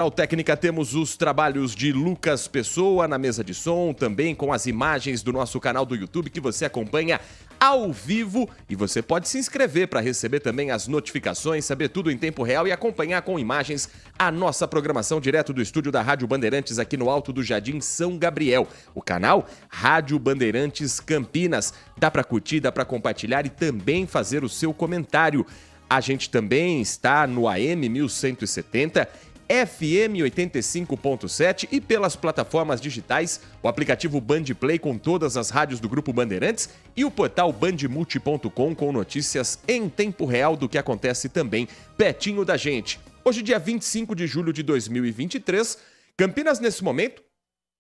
Ao Técnica temos os trabalhos de Lucas Pessoa na mesa de som, também com as imagens do nosso canal do YouTube que você acompanha ao vivo e você pode se inscrever para receber também as notificações, saber tudo em tempo real e acompanhar com imagens a nossa programação direto do estúdio da Rádio Bandeirantes aqui no Alto do Jardim São Gabriel. O canal Rádio Bandeirantes Campinas. Dá para curtir, dá para compartilhar e também fazer o seu comentário. A gente também está no AM 1170, FM 85.7 e pelas plataformas digitais, o aplicativo Bandplay com todas as rádios do Grupo Bandeirantes e o portal bandmulti.com com notícias em tempo real do que acontece também pertinho da gente. Hoje, dia 25 de julho de 2023, Campinas nesse momento,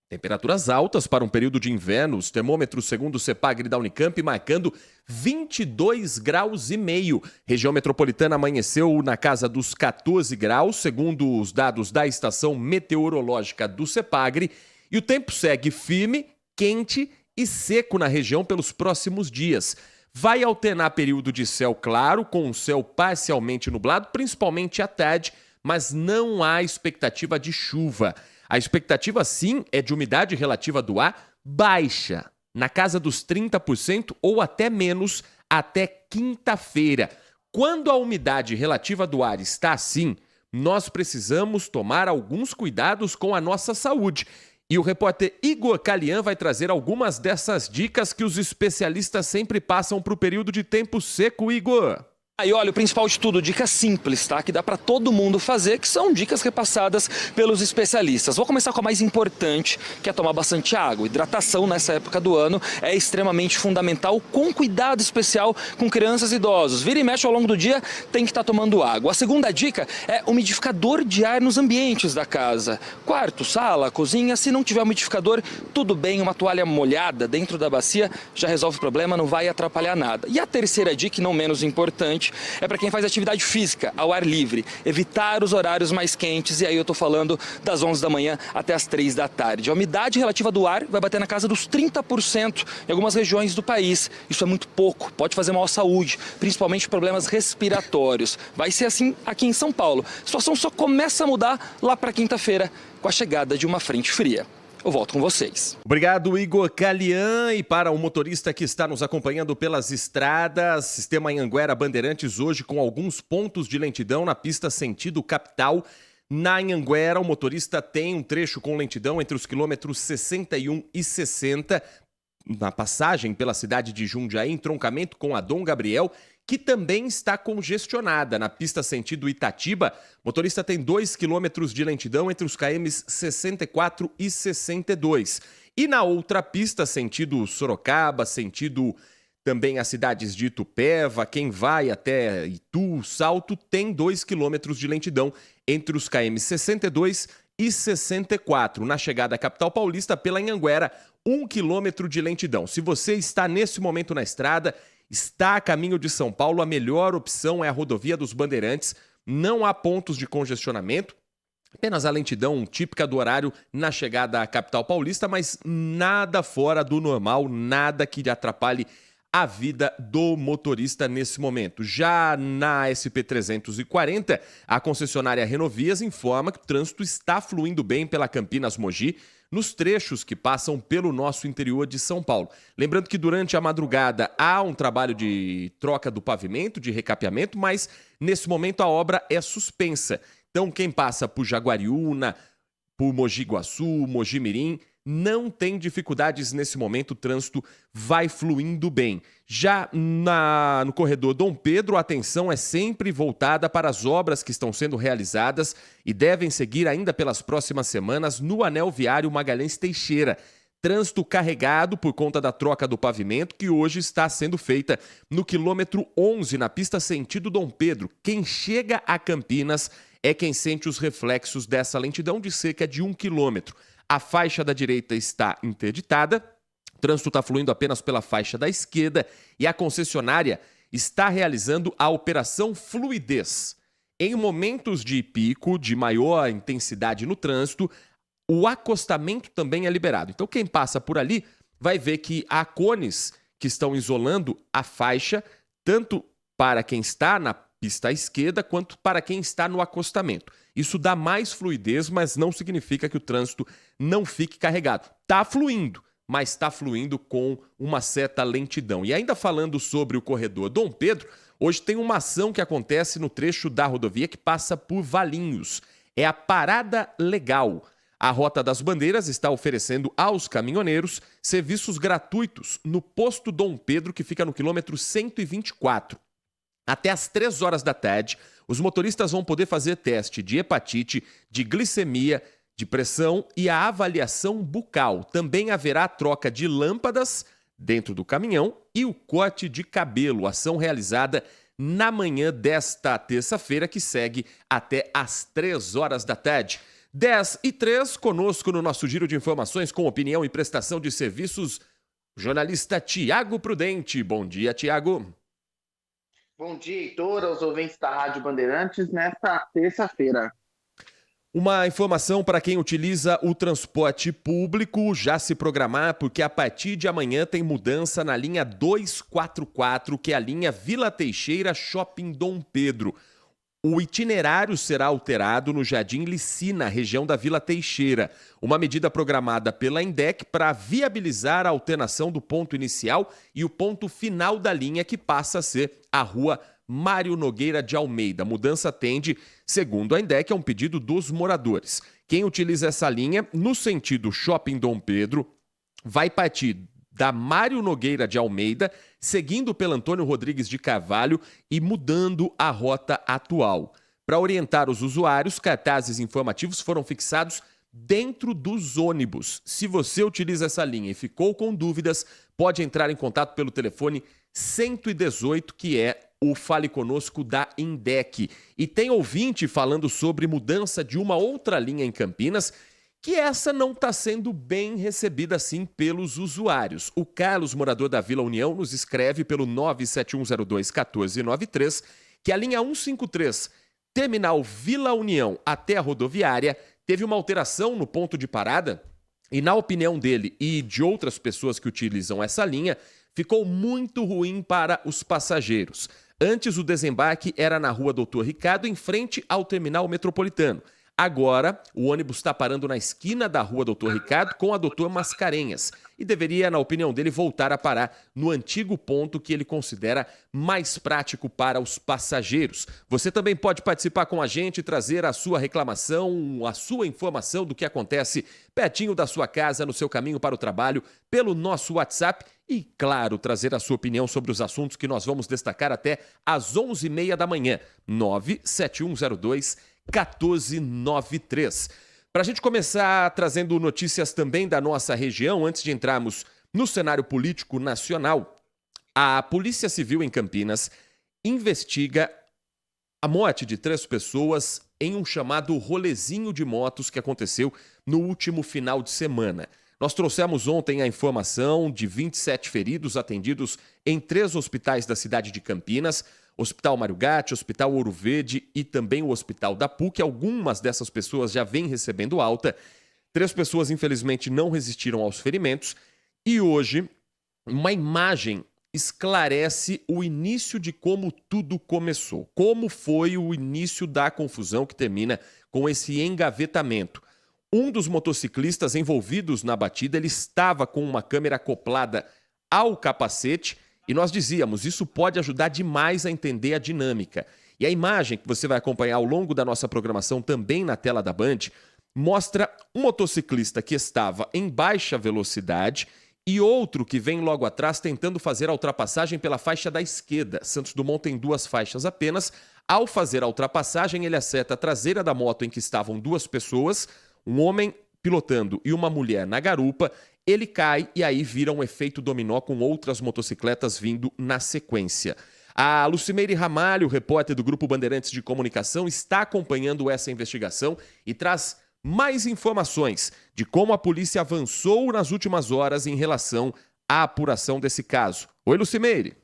temperaturas altas para um período de inverno, os termômetros segundo o CEPAGRE da Unicamp marcando 22 graus e meio. Região metropolitana amanheceu na casa dos 14 graus, segundo os dados da estação meteorológica do CEPAGRE, e o tempo segue firme, quente e seco na região pelos próximos dias. Vai alternar período de céu claro com o céu parcialmente nublado, principalmente à tarde, mas não há expectativa de chuva. A expectativa, sim, é de umidade relativa do ar baixa, na casa dos 30% ou até menos, até quinta-feira. Quando a umidade relativa do ar está assim, nós precisamos tomar alguns cuidados com a nossa saúde. E o repórter Igor Calian vai trazer algumas dessas dicas que os especialistas sempre passam para o período de tempo seco, Igor. E olha, o principal de tudo, dicas simples, tá? Que dá para todo mundo fazer, que são dicas repassadas pelos especialistas. Vou começar com a mais importante, que é tomar bastante água. Hidratação nessa época do ano é extremamente fundamental, com cuidado especial com crianças e idosos. Vira e mexe ao longo do dia, tem que estar tomando água. A segunda dica é umidificador de ar nos ambientes da casa. Quarto, sala, cozinha, se não tiver umidificador, tudo bem, uma toalha molhada dentro da bacia já resolve o problema, não vai atrapalhar nada. E a terceira dica, e não menos importante, é para quem faz atividade física ao ar livre, evitar os horários mais quentes, e aí eu estou falando das 11 da manhã até as 3 da tarde. A umidade relativa do ar vai bater na casa dos 30% em algumas regiões do país. Isso é muito pouco, pode fazer mal à saúde, principalmente problemas respiratórios. Vai ser assim aqui em São Paulo. A situação só começa a mudar lá para quinta-feira, com a chegada de uma frente fria. Eu volto com vocês. Obrigado, Igor Calian. E para o motorista que está nos acompanhando pelas estradas, Sistema Anhanguera Bandeirantes hoje com alguns pontos de lentidão na pista sentido capital. Na Anhanguera, o motorista tem um trecho com lentidão entre os quilômetros 61 e 60, na passagem pela cidade de Jundiaí, entroncamento com a Dom Gabriel, que também está congestionada. Na pista sentido Itatiba, o motorista tem 2 quilômetros de lentidão entre os KMs 64 e 62. E na outra pista, sentido Sorocaba, sentido também as cidades de Itupeva, quem vai até Itu, Salto, tem 2 quilômetros de lentidão entre os KMs 62 e 64. Na chegada à capital paulista, pela Anhanguera, 1 quilômetro de lentidão. Se você está nesse momento na estrada, está a caminho de São Paulo, a melhor opção é a rodovia dos Bandeirantes. Não há pontos de congestionamento, apenas a lentidão típica do horário na chegada à capital paulista, mas nada fora do normal, nada que atrapalhe a vida do motorista nesse momento. Já na SP-340, a concessionária Renovias informa que o trânsito está fluindo bem pela Campinas-Mogi, nos trechos que passam pelo nosso interior de São Paulo. Lembrando que durante a madrugada há um trabalho de troca do pavimento, de recapeamento, mas nesse momento a obra é suspensa. Então quem passa por Jaguariúna, por Mogi Guaçu, Mogi Mirim, não tem dificuldades nesse momento, o trânsito vai fluindo bem. Já no corredor Dom Pedro, a atenção é sempre voltada para as obras que estão sendo realizadas e devem seguir ainda pelas próximas semanas no anel viário Magalhães Teixeira. Trânsito carregado por conta da troca do pavimento que hoje está sendo feita no quilômetro 11, na pista sentido Dom Pedro. Quem chega a Campinas é quem sente os reflexos dessa lentidão de cerca de 1 quilômetro. A faixa da direita está interditada, o trânsito está fluindo apenas pela faixa da esquerda e a concessionária está realizando a operação Fluidez. Em momentos de pico, de maior intensidade no trânsito, o acostamento também é liberado. Então quem passa por ali vai ver que há cones que estão isolando a faixa, tanto para quem está na pista à esquerda quanto para quem está no acostamento. Isso dá mais fluidez, mas não significa que o trânsito não fique carregado. Está fluindo, mas está fluindo com uma certa lentidão. E ainda falando sobre o corredor Dom Pedro, hoje tem uma ação que acontece no trecho da rodovia que passa por Valinhos. É a Parada Legal. A Rota das Bandeiras está oferecendo aos caminhoneiros serviços gratuitos no posto Dom Pedro, que fica no quilômetro 124. Até às 3 horas da tarde, os motoristas vão poder fazer teste de hepatite, de glicemia, de pressão e a avaliação bucal. Também haverá troca de lâmpadas dentro do caminhão e o corte de cabelo, ação realizada na manhã desta terça-feira, que segue até às 3 horas da tarde. 10h03, conosco no nosso giro de informações com opinião e prestação de serviços, o jornalista Tiago Prudente. Bom dia, Tiago. Bom dia, Heitor, aos ouvintes da Rádio Bandeirantes, nesta terça-feira. Uma informação para quem utiliza o transporte público, já se programar, porque a partir de amanhã tem mudança na linha 244, que é a linha Vila Teixeira Shopping Dom Pedro. O itinerário será alterado no Jardim Licina, região da Vila Teixeira. Uma medida programada pela INDEC para viabilizar a alternação do ponto inicial e o ponto final da linha, que passa a ser a Rua Mário Nogueira de Almeida. A mudança atende, segundo a INDEC, a um pedido dos moradores. Quem utiliza essa linha, no sentido Shopping Dom Pedro, vai partir da Mário Nogueira de Almeida, seguindo pelo Antônio Rodrigues de Carvalho e mudando a rota atual. Para orientar os usuários, cartazes informativos foram fixados dentro dos ônibus. Se você utiliza essa linha e ficou com dúvidas, pode entrar em contato pelo telefone 118, que é o Fale Conosco da INDEC. E tem ouvinte falando sobre mudança de uma outra linha em Campinas, que essa não está sendo bem recebida assim pelos usuários. O Carlos, morador da Vila União, nos escreve pelo 97102-1493 que a linha 153, terminal Vila União até a rodoviária, teve uma alteração no ponto de parada e, na opinião dele e de outras pessoas que utilizam essa linha, ficou muito ruim para os passageiros. Antes, o desembarque era na Rua Doutor Ricardo, em frente ao terminal metropolitano. Agora, o ônibus está parando na esquina da Rua Doutor Ricardo com a Doutor Mascarenhas e deveria, na opinião dele, voltar a parar no antigo ponto que ele considera mais prático para os passageiros. Você também pode participar com a gente, trazer a sua reclamação, a sua informação do que acontece pertinho da sua casa, no seu caminho para o trabalho, pelo nosso WhatsApp e, claro, trazer a sua opinião sobre os assuntos que nós vamos destacar até às 11h30 da manhã, 97102-1493. Para a gente começar trazendo notícias também da nossa região, antes de entrarmos no cenário político nacional, a Polícia Civil em Campinas investiga a morte de 3 pessoas em um chamado rolezinho de motos que aconteceu no último final de semana. Nós trouxemos ontem a informação de 27 feridos atendidos em 3 hospitais da cidade de Campinas, Hospital Mário Gatti, Hospital Ouro Verde e também o Hospital da PUC. Algumas dessas pessoas já vêm recebendo alta. 3 pessoas, infelizmente, não resistiram aos ferimentos. E hoje, uma imagem esclarece o início de como tudo começou. Como foi o início da confusão que termina com esse engavetamento. Um dos motociclistas envolvidos na batida, ele estava com uma câmera acoplada ao capacete e nós dizíamos, isso pode ajudar demais a entender a dinâmica. E a imagem que você vai acompanhar ao longo da nossa programação, também na tela da Band, mostra um motociclista que estava em baixa velocidade e outro que vem logo atrás tentando fazer a ultrapassagem pela faixa da esquerda. Santos Dumont tem 2 faixas apenas. Ao fazer a ultrapassagem, ele acerta a traseira da moto em que estavam 2 pessoas, um homem pilotando e uma mulher na garupa. Ele cai e aí vira um efeito dominó com outras motocicletas vindo na sequência. A Lucimeire Ramalho, repórter do Grupo Bandeirantes de Comunicação, está acompanhando essa investigação e traz mais informações de como a polícia avançou nas últimas horas em relação à apuração desse caso. Oi, Lucimeire.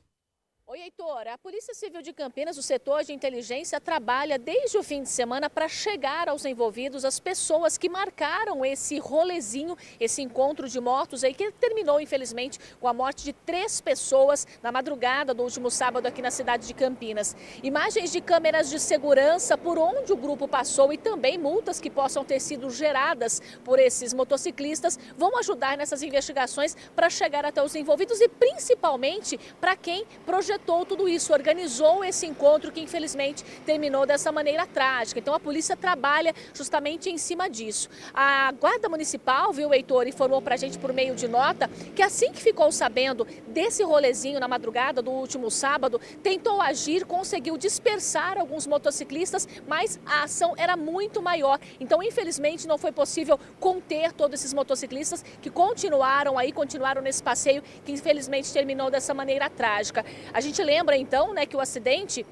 Oi, Oi, Heitor. A Polícia Civil de Campinas, o setor de inteligência, trabalha desde o fim de semana para chegar aos envolvidos, as pessoas que marcaram esse rolezinho, esse encontro de mortos aí, que terminou, infelizmente, com a morte de 3 pessoas na madrugada do último sábado aqui na cidade de Campinas. Imagens de câmeras de segurança por onde o grupo passou e também multas que possam ter sido geradas por esses motociclistas vão ajudar nessas investigações para chegar até os envolvidos e principalmente para quem projetou tudo isso, organizou esse encontro que infelizmente terminou dessa maneira trágica. Então a polícia trabalha justamente em cima disso. A Guarda Municipal, viu, Heitor, informou pra gente por meio de nota que assim que ficou sabendo desse rolezinho na madrugada do último sábado, tentou agir, conseguiu dispersar alguns motociclistas, mas a ação era muito maior. Então infelizmente não foi possível conter todos esses motociclistas que continuaram nesse passeio que infelizmente terminou dessa maneira trágica. A gente lembra então, né, que o acidente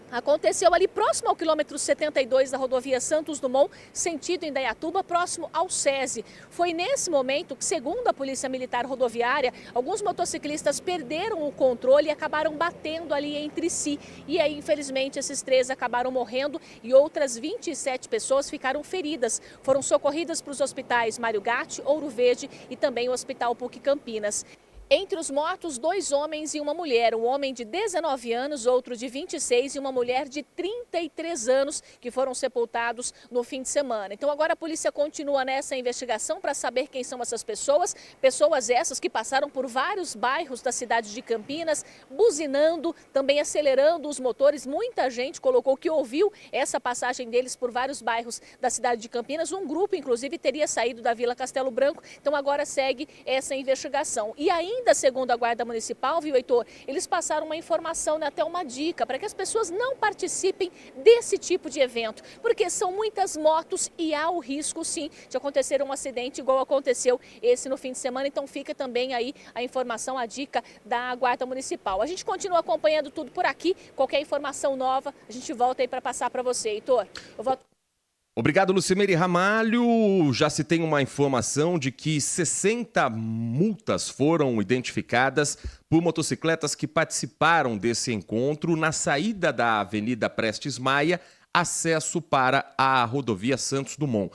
aconteceu ali próximo ao quilômetro 72 da rodovia Santos Dumont, sentido Indaiatuba, próximo ao SESI. Foi nesse momento que, segundo a Polícia Militar Rodoviária, alguns motociclistas perderam o controle e acabaram batendo ali entre si. E aí, infelizmente, esses 3 acabaram morrendo e outras 27 pessoas ficaram feridas. Foram socorridas para os hospitais Mário Gatti, Ouro Verde e também o Hospital PUC Campinas. Entre os mortos, 2 homens e uma mulher, um homem de 19 anos, outro de 26 e uma mulher de 33 anos que foram sepultados no fim de semana. Então agora a polícia continua nessa investigação para saber quem são essas pessoas essas que passaram por vários bairros da cidade de Campinas, buzinando, também acelerando os motores. Muita gente colocou que ouviu essa passagem deles por vários bairros da cidade de Campinas. Um grupo, inclusive, teria saído da Vila Castelo Branco, então agora segue essa investigação. E ainda segundo a Guarda Municipal, viu, Heitor, eles passaram uma informação, né, até uma dica, para que as pessoas não participem desse tipo de evento, porque são muitas motos e há o risco, sim, de acontecer um acidente igual aconteceu esse no fim de semana. Então fica também aí a informação, a dica da Guarda Municipal. A gente continua acompanhando tudo por aqui, qualquer informação nova, a gente volta aí para passar para você, Heitor. Eu volto. Obrigado, Lucimeire Ramalho. Já se tem uma informação de que 60 multas foram identificadas por motocicletas que participaram desse encontro na saída da Avenida Prestes Maia, acesso para a rodovia Santos Dumont.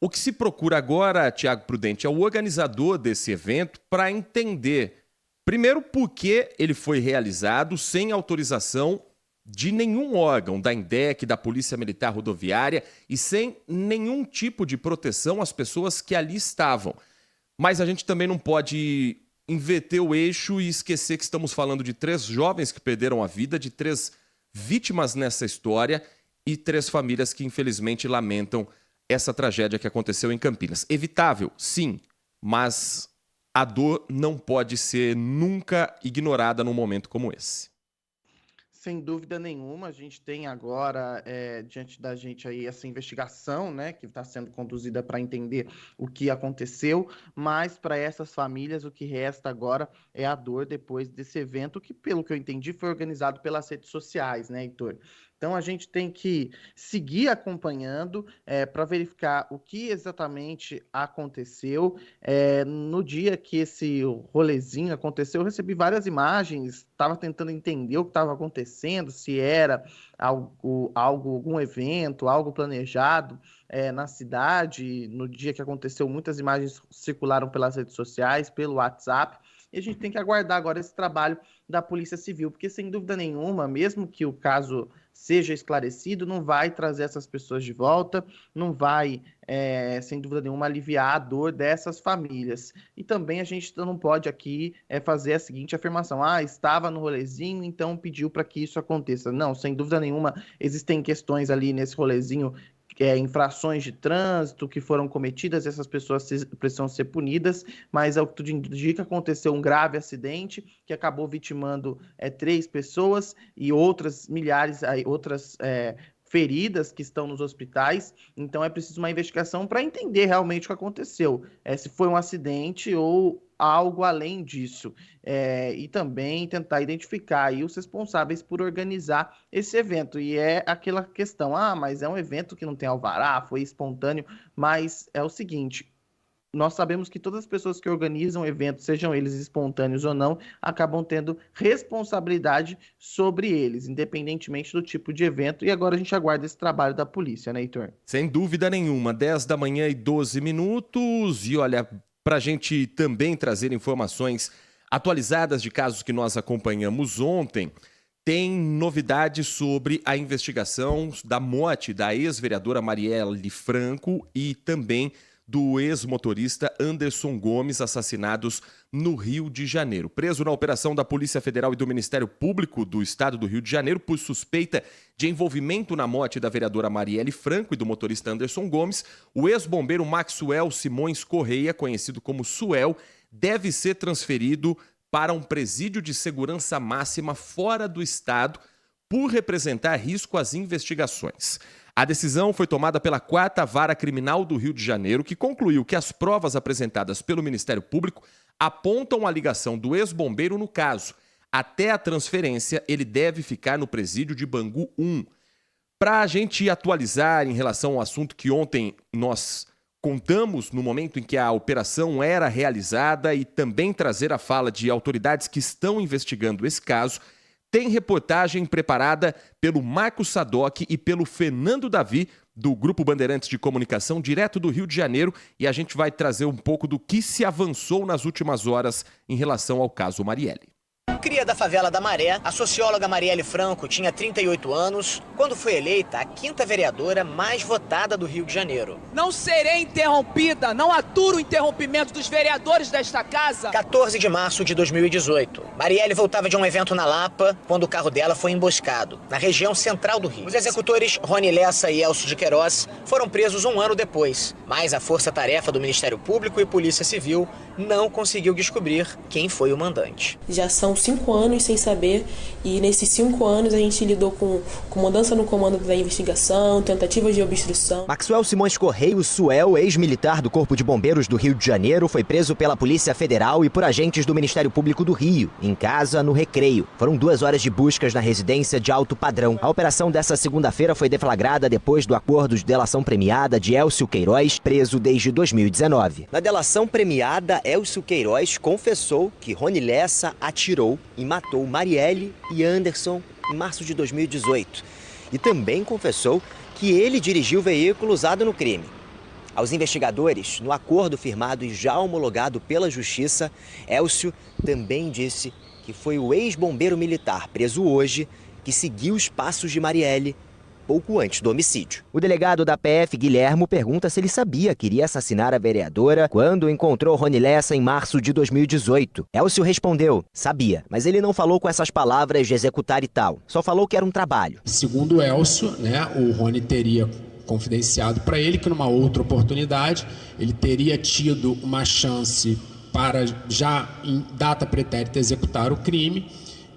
O que se procura agora, Tiago Prudente, é o organizador desse evento para entender, primeiro, por que ele foi realizado sem autorização de nenhum órgão da INDEC, da Polícia Militar Rodoviária e sem nenhum tipo de proteção às pessoas que ali estavam. Mas a gente também não pode inverter o eixo e esquecer que estamos falando de 3 jovens que perderam a vida, de 3 vítimas nessa história e 3 famílias que infelizmente lamentam essa tragédia que aconteceu em Campinas. Evitável, sim, mas a dor não pode ser nunca ignorada num momento como esse. Sem dúvida nenhuma, a gente tem agora diante da gente aí essa investigação, né, que está sendo conduzida para entender o que aconteceu, mas para essas famílias o que resta agora é a dor depois desse evento que, pelo que eu entendi, foi organizado pelas redes sociais, né, Heitor? Então, a gente tem que seguir acompanhando para verificar o que exatamente aconteceu. No dia que esse rolezinho aconteceu, eu recebi várias imagens, estava tentando entender o que estava acontecendo, se era algum evento, algo planejado na cidade. No dia que aconteceu, muitas imagens circularam pelas redes sociais, pelo WhatsApp. E a gente tem que aguardar agora esse trabalho da Polícia Civil, porque sem dúvida nenhuma, mesmo que o caso seja esclarecido, não vai trazer essas pessoas de volta, não vai, sem dúvida nenhuma, aliviar a dor dessas famílias. E também a gente não pode aqui fazer a seguinte afirmação: estava no rolezinho, então pediu para que isso aconteça. Não, sem dúvida nenhuma, existem questões ali nesse rolezinho, infrações de trânsito que foram cometidas, essas pessoas precisam ser punidas, mas ao que tudo indica, aconteceu um grave acidente que acabou vitimando 3 pessoas e outras milhares, outras feridas que estão nos hospitais. Então é preciso uma investigação para entender realmente o que aconteceu, se foi um acidente ou algo além disso, e também tentar identificar aí os responsáveis por organizar esse evento. E é aquela questão, mas é um evento que não tem alvará, foi espontâneo, mas é o seguinte: nós sabemos que todas as pessoas que organizam eventos, sejam eles espontâneos ou não, acabam tendo responsabilidade sobre eles, independentemente do tipo de evento. E agora a gente aguarda esse trabalho da polícia, né, Heitor? Sem dúvida nenhuma, 10 da manhã e 12 minutos. E olha, para a gente também trazer informações atualizadas de casos que nós acompanhamos ontem, tem novidades sobre a investigação da morte da ex-vereadora Marielle Franco e também do ex-motorista Anderson Gomes, assassinados no Rio de Janeiro. Preso na operação da Polícia Federal e do Ministério Público do Estado do Rio de Janeiro por suspeita de envolvimento na morte da vereadora Marielle Franco e do motorista Anderson Gomes, o ex-bombeiro Maxwell Simões Correia, conhecido como Suel, deve ser transferido para um presídio de segurança máxima fora do estado por representar risco às investigações. A decisão foi tomada pela 4ª Vara Criminal do Rio de Janeiro, que concluiu que as provas apresentadas pelo Ministério Público apontam a ligação do ex-bombeiro no caso. Até a transferência, ele deve ficar no presídio de Bangu 1. Para a gente atualizar em relação ao assunto que ontem nós contamos no momento em que a operação era realizada e também trazer a fala de autoridades que estão investigando esse caso, tem reportagem preparada pelo Marcos Sadoc e pelo Fernando Davi, do Grupo Bandeirantes de Comunicação, direto do Rio de Janeiro, e a gente vai trazer um pouco do que se avançou nas últimas horas em relação ao caso Marielle. Cria da favela da Maré, a socióloga Marielle Franco tinha 38 anos quando foi eleita a 5ª vereadora mais votada do Rio de Janeiro. Não serei interrompida, não aturo o interrompimento dos vereadores desta casa. 14 de março de 2018. Marielle voltava de um evento na Lapa quando o carro dela foi emboscado, na região central do Rio. Os executores Rony Lessa e Elcio de Queiroz foram presos um ano depois, mas a força-tarefa do Ministério Público e Polícia Civil não conseguiu descobrir quem foi o mandante. Já são 5 anos sem saber, e nesses 5 anos a gente lidou com mudança no comando da investigação, tentativas de obstrução. Maxwell Simões Correia, o Suel, ex-militar do Corpo de Bombeiros do Rio de Janeiro, foi preso pela Polícia Federal e por agentes do Ministério Público do Rio, em casa, no Recreio. Foram 2 horas de buscas na residência de alto padrão. A operação dessa segunda-feira foi deflagrada depois do acordo de delação premiada de Elcio Queiroz, preso desde 2019. Na delação premiada, Elcio Queiroz confessou que Rony Lessa atirou e matou Marielle e Anderson em março de 2018. E também confessou que ele dirigiu o veículo usado no crime. Aos investigadores, no acordo firmado e já homologado pela Justiça, Elcio também disse que foi o ex-bombeiro militar preso hoje que seguiu os passos de Marielle pouco antes do homicídio. O delegado da PF, Guilhermo, pergunta se ele sabia que iria assassinar a vereadora quando encontrou Rony Lessa em março de 2018. Elcio respondeu, sabia, mas ele não falou com essas palavras de executar e tal, só falou que era um trabalho. Segundo o Elcio, o Rony teria confidenciado para ele que numa outra oportunidade ele teria tido uma chance para já em data pretérita executar o crime,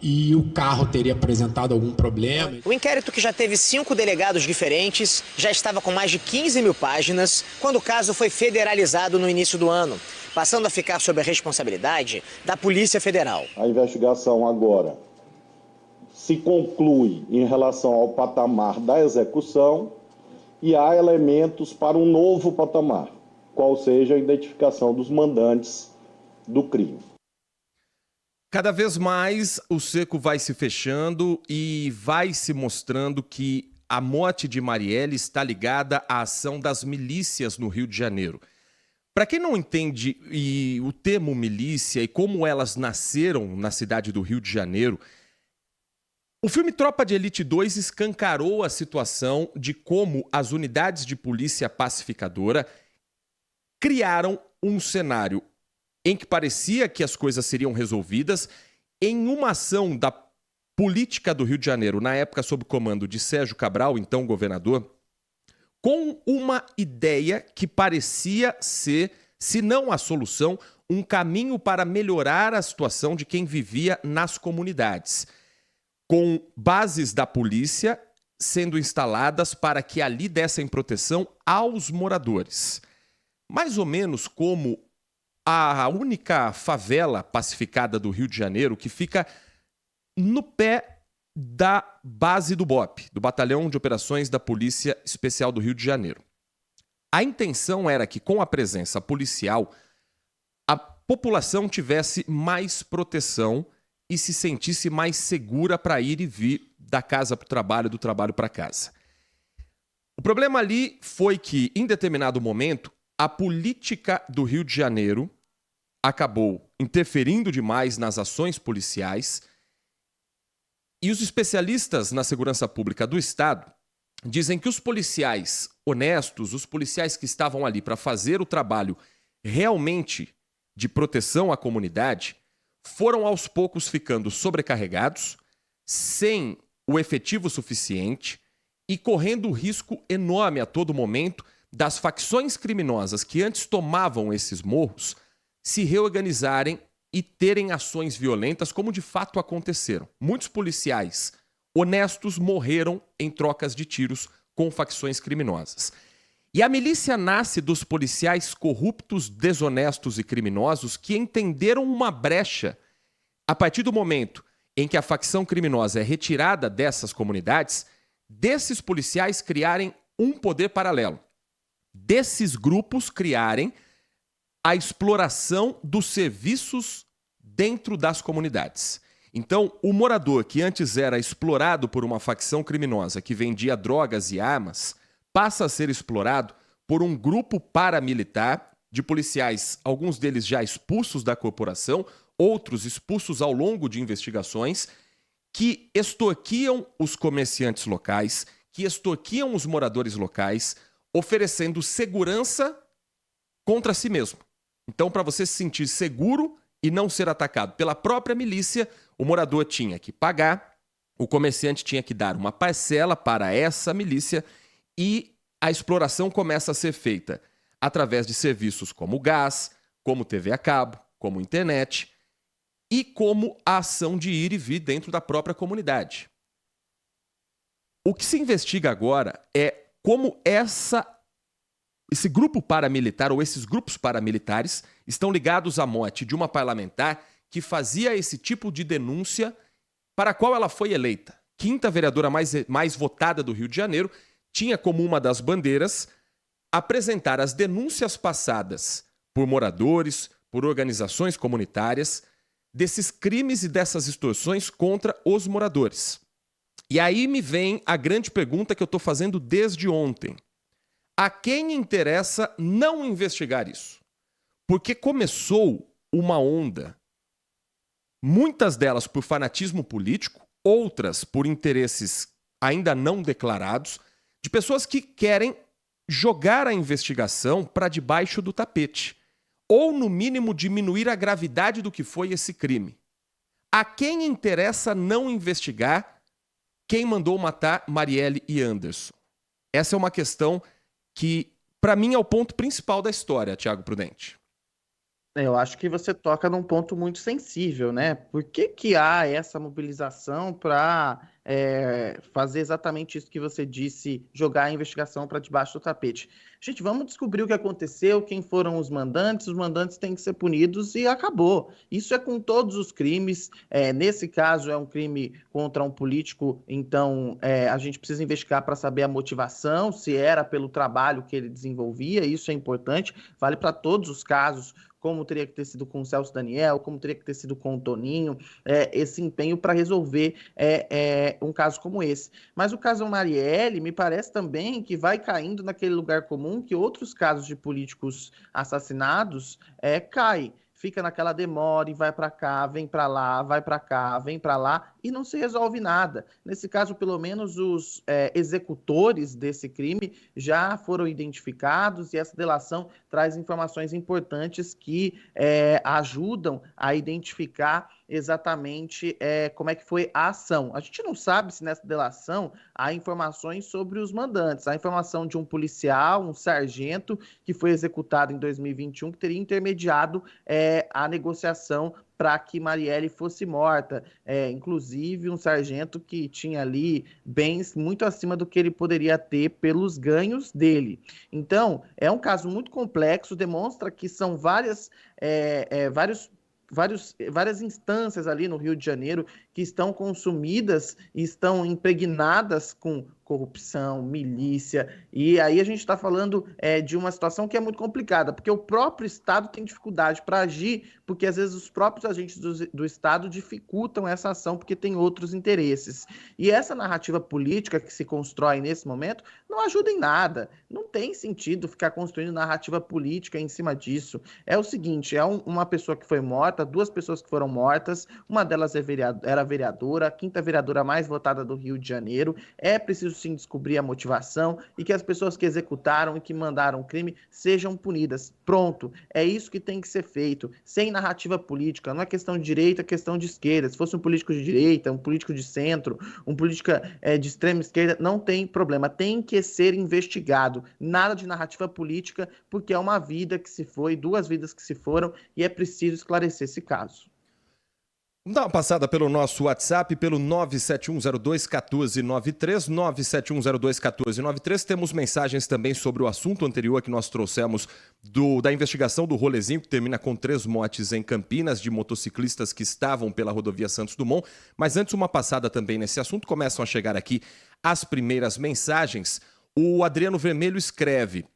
e o carro teria apresentado algum problema. O inquérito, que já teve 5 delegados diferentes, já estava com mais de 15 mil páginas quando o caso foi federalizado no início do ano, passando a ficar sob a responsabilidade da Polícia Federal. A investigação agora se conclui em relação ao patamar da execução e há elementos para um novo patamar, qual seja a identificação dos mandantes do crime. Cada vez mais o cerco vai se fechando e vai se mostrando que a morte de Marielle está ligada à ação das milícias no Rio de Janeiro. Para quem não entende o termo milícia e como elas nasceram na cidade do Rio de Janeiro, o filme Tropa de Elite 2 escancarou a situação de como as unidades de polícia pacificadora criaram um cenário em que parecia que as coisas seriam resolvidas em uma ação da política do Rio de Janeiro, na época sob o comando de Sérgio Cabral, então governador, com uma ideia que parecia ser, se não a solução, um caminho para melhorar a situação de quem vivia nas comunidades, com bases da polícia sendo instaladas para que ali dessem proteção aos moradores. Mais ou menos como a única favela pacificada do Rio de Janeiro que fica no pé da base do BOP, do Batalhão de Operações da Polícia Especial do Rio de Janeiro. A intenção era que, com a presença policial, a população tivesse mais proteção e se sentisse mais segura para ir e vir da casa para o trabalho, do trabalho para casa. O problema ali foi que, em determinado momento, a política do Rio de Janeiro acabou interferindo demais nas ações policiais e os especialistas na segurança pública do Estado dizem que os policiais honestos, os policiais que estavam ali para fazer o trabalho realmente de proteção à comunidade, foram aos poucos ficando sobrecarregados, sem o efetivo suficiente e correndo risco enorme a todo momento das facções criminosas que antes tomavam esses morros se reorganizarem e terem ações violentas, como de fato aconteceram. Muitos policiais honestos morreram em trocas de tiros com facções criminosas. E a milícia nasce dos policiais corruptos, desonestos e criminosos que entenderam uma brecha a partir do momento em que a facção criminosa é retirada dessas comunidades, desses policiais criarem um poder paralelo. Desses grupos criarem a exploração dos serviços dentro das comunidades. Então, o morador que antes era explorado por uma facção criminosa que vendia drogas e armas, passa a ser explorado por um grupo paramilitar de policiais, alguns deles já expulsos da corporação, outros expulsos ao longo de investigações, que extorquiam os comerciantes locais, que extorquiam os moradores locais, oferecendo segurança contra si mesmo. Então, para você se sentir seguro e não ser atacado pela própria milícia, o morador tinha que pagar, o comerciante tinha que dar uma parcela para essa milícia e a exploração começa a ser feita através de serviços como gás, como TV a cabo, como internet e como a ação de ir e vir dentro da própria comunidade. O que se investiga agora é como esse grupo paramilitar ou esses grupos paramilitares estão ligados à morte de uma parlamentar que fazia esse tipo de denúncia para a qual ela foi eleita. Quinta vereadora mais votada do Rio de Janeiro, tinha como uma das bandeiras apresentar as denúncias passadas por moradores, por organizações comunitárias, desses crimes e dessas extorsões contra os moradores. E aí me vem a grande pergunta que eu estou fazendo desde ontem. A quem interessa não investigar isso? Porque começou uma onda, muitas delas por fanatismo político, outras por interesses ainda não declarados, de pessoas que querem jogar a investigação para debaixo do tapete, ou, no mínimo, diminuir a gravidade do que foi esse crime. A quem interessa não investigar quem mandou matar Marielle e Anderson? Essa é uma questão que, para mim, é o ponto principal da história, Thiago Prudente. Eu acho que você toca num ponto muito sensível, né? Por que há essa mobilização para fazer exatamente isso que você disse, jogar a investigação para debaixo do tapete? Gente, vamos descobrir o que aconteceu, quem foram os mandantes têm que ser punidos e acabou. Isso é com todos os crimes, nesse caso é um crime contra um político, então a gente precisa investigar para saber a motivação, se era pelo trabalho que ele desenvolvia, isso é importante, vale para todos os casos, como teria que ter sido com o Celso Daniel, como teria que ter sido com o Toninho, esse empenho para resolver um caso como esse. Mas o caso Marielle me parece também que vai caindo naquele lugar comum que outros casos de políticos assassinados caem. Fica naquela demora e vai para cá, vem para lá, vai para cá, vem para lá e não se resolve nada. Nesse caso, pelo menos os executores desse crime já foram identificados e essa delação traz informações importantes que ajudam a identificar exatamente como é que foi a ação. A gente não sabe se nessa delação há informações sobre os mandantes. Há informação de um policial, um sargento, que foi executado em 2021, que teria intermediado a negociação para que Marielle fosse morta. Inclusive, um sargento que tinha ali bens muito acima do que ele poderia ter pelos ganhos dele. Então, é um caso muito complexo, demonstra que são várias instâncias ali no Rio de Janeiro que estão consumidas e estão impregnadas com corrupção, milícia, e aí a gente está falando de uma situação que é muito complicada, porque o próprio Estado tem dificuldade para agir, porque às vezes os próprios agentes do Estado dificultam essa ação porque tem outros interesses. E essa narrativa política que se constrói nesse momento não ajuda em nada, não tem sentido ficar construindo narrativa política em cima disso. É o seguinte, uma pessoa que foi morta, 2 pessoas que foram mortas, uma delas era vereadora, a 5ª vereadora mais votada do Rio de Janeiro, é preciso sim descobrir a motivação e que as pessoas que executaram e que mandaram o crime sejam punidas. Pronto, é isso que tem que ser feito, sem narrativa política, não é questão de direita, é questão de esquerda. Se fosse um político de direita, um político de centro, um político de extrema esquerda, não tem problema, tem que ser investigado, nada de narrativa política, porque é uma vida que se foi, 2 vidas que se foram e é preciso esclarecer esse caso. Vamos dar uma passada pelo nosso WhatsApp, pelo 971021493, 971021493. Temos mensagens também sobre o assunto anterior que nós trouxemos da investigação do rolezinho, que termina com 3 mortes em Campinas, de motociclistas que estavam pela rodovia Santos Dumont. Mas antes, uma passada também nesse assunto. Começam a chegar aqui as primeiras mensagens. O Adriano Vermelho escreve: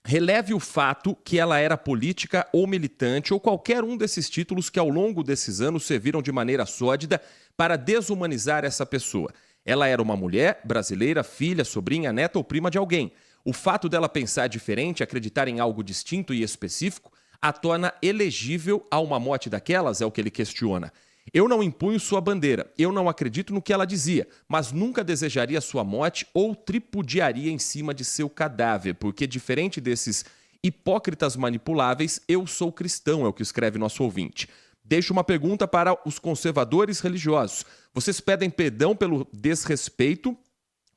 releve o fato que ela era política ou militante ou qualquer um desses títulos que ao longo desses anos serviram de maneira sórdida para desumanizar essa pessoa. Ela era uma mulher brasileira, filha, sobrinha, neta ou prima de alguém. O fato dela pensar diferente, acreditar em algo distinto e específico, a torna elegível a uma morte daquelas, é o que ele questiona. Eu não impunho sua bandeira, eu não acredito no que ela dizia, mas nunca desejaria sua morte ou tripudiaria em cima de seu cadáver, porque diferente desses hipócritas manipuláveis, eu sou cristão, é o que escreve nosso ouvinte. Deixo uma pergunta para os conservadores religiosos. Vocês pedem perdão pelo desrespeito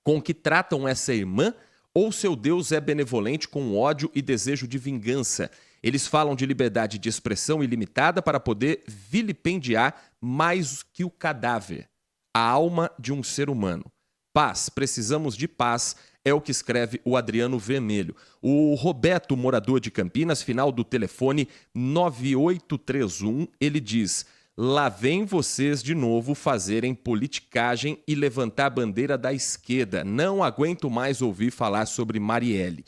com que tratam essa irmã ou seu Deus é benevolente com ódio e desejo de vingança? Eles falam de liberdade de expressão ilimitada para poder vilipendiar mais que o cadáver, a alma de um ser humano. Paz, precisamos de paz, é o que escreve o Adriano Vermelho. O Roberto, morador de Campinas, final do telefone 9831, ele diz: lá vem vocês de novo fazerem politicagem e levantar a bandeira da esquerda. Não aguento mais ouvir falar sobre Marielle.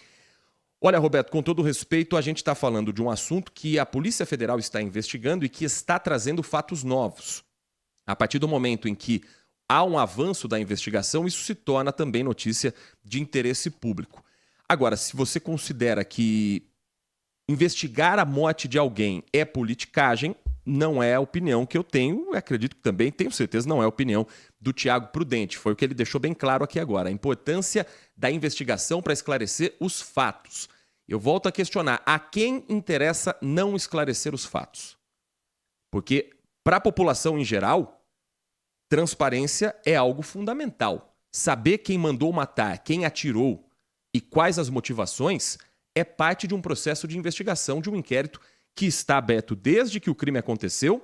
Olha, Roberto, com todo respeito, a gente está falando de um assunto que a Polícia Federal está investigando e que está trazendo fatos novos. A partir do momento em que há um avanço da investigação, isso se torna também notícia de interesse público. Agora, se você considera que investigar a morte de alguém é politicagem, não é a opinião que eu tenho, acredito que também, tenho certeza, não é a opinião do Tiago Prudente. Foi o que ele deixou bem claro aqui agora, a importância da investigação para esclarecer os fatos. Eu volto a questionar, a quem interessa não esclarecer os fatos? Porque, para a população em geral, transparência é algo fundamental. Saber quem mandou matar, quem atirou e quais as motivações é parte de um processo de investigação, de um inquérito que está aberto desde que o crime aconteceu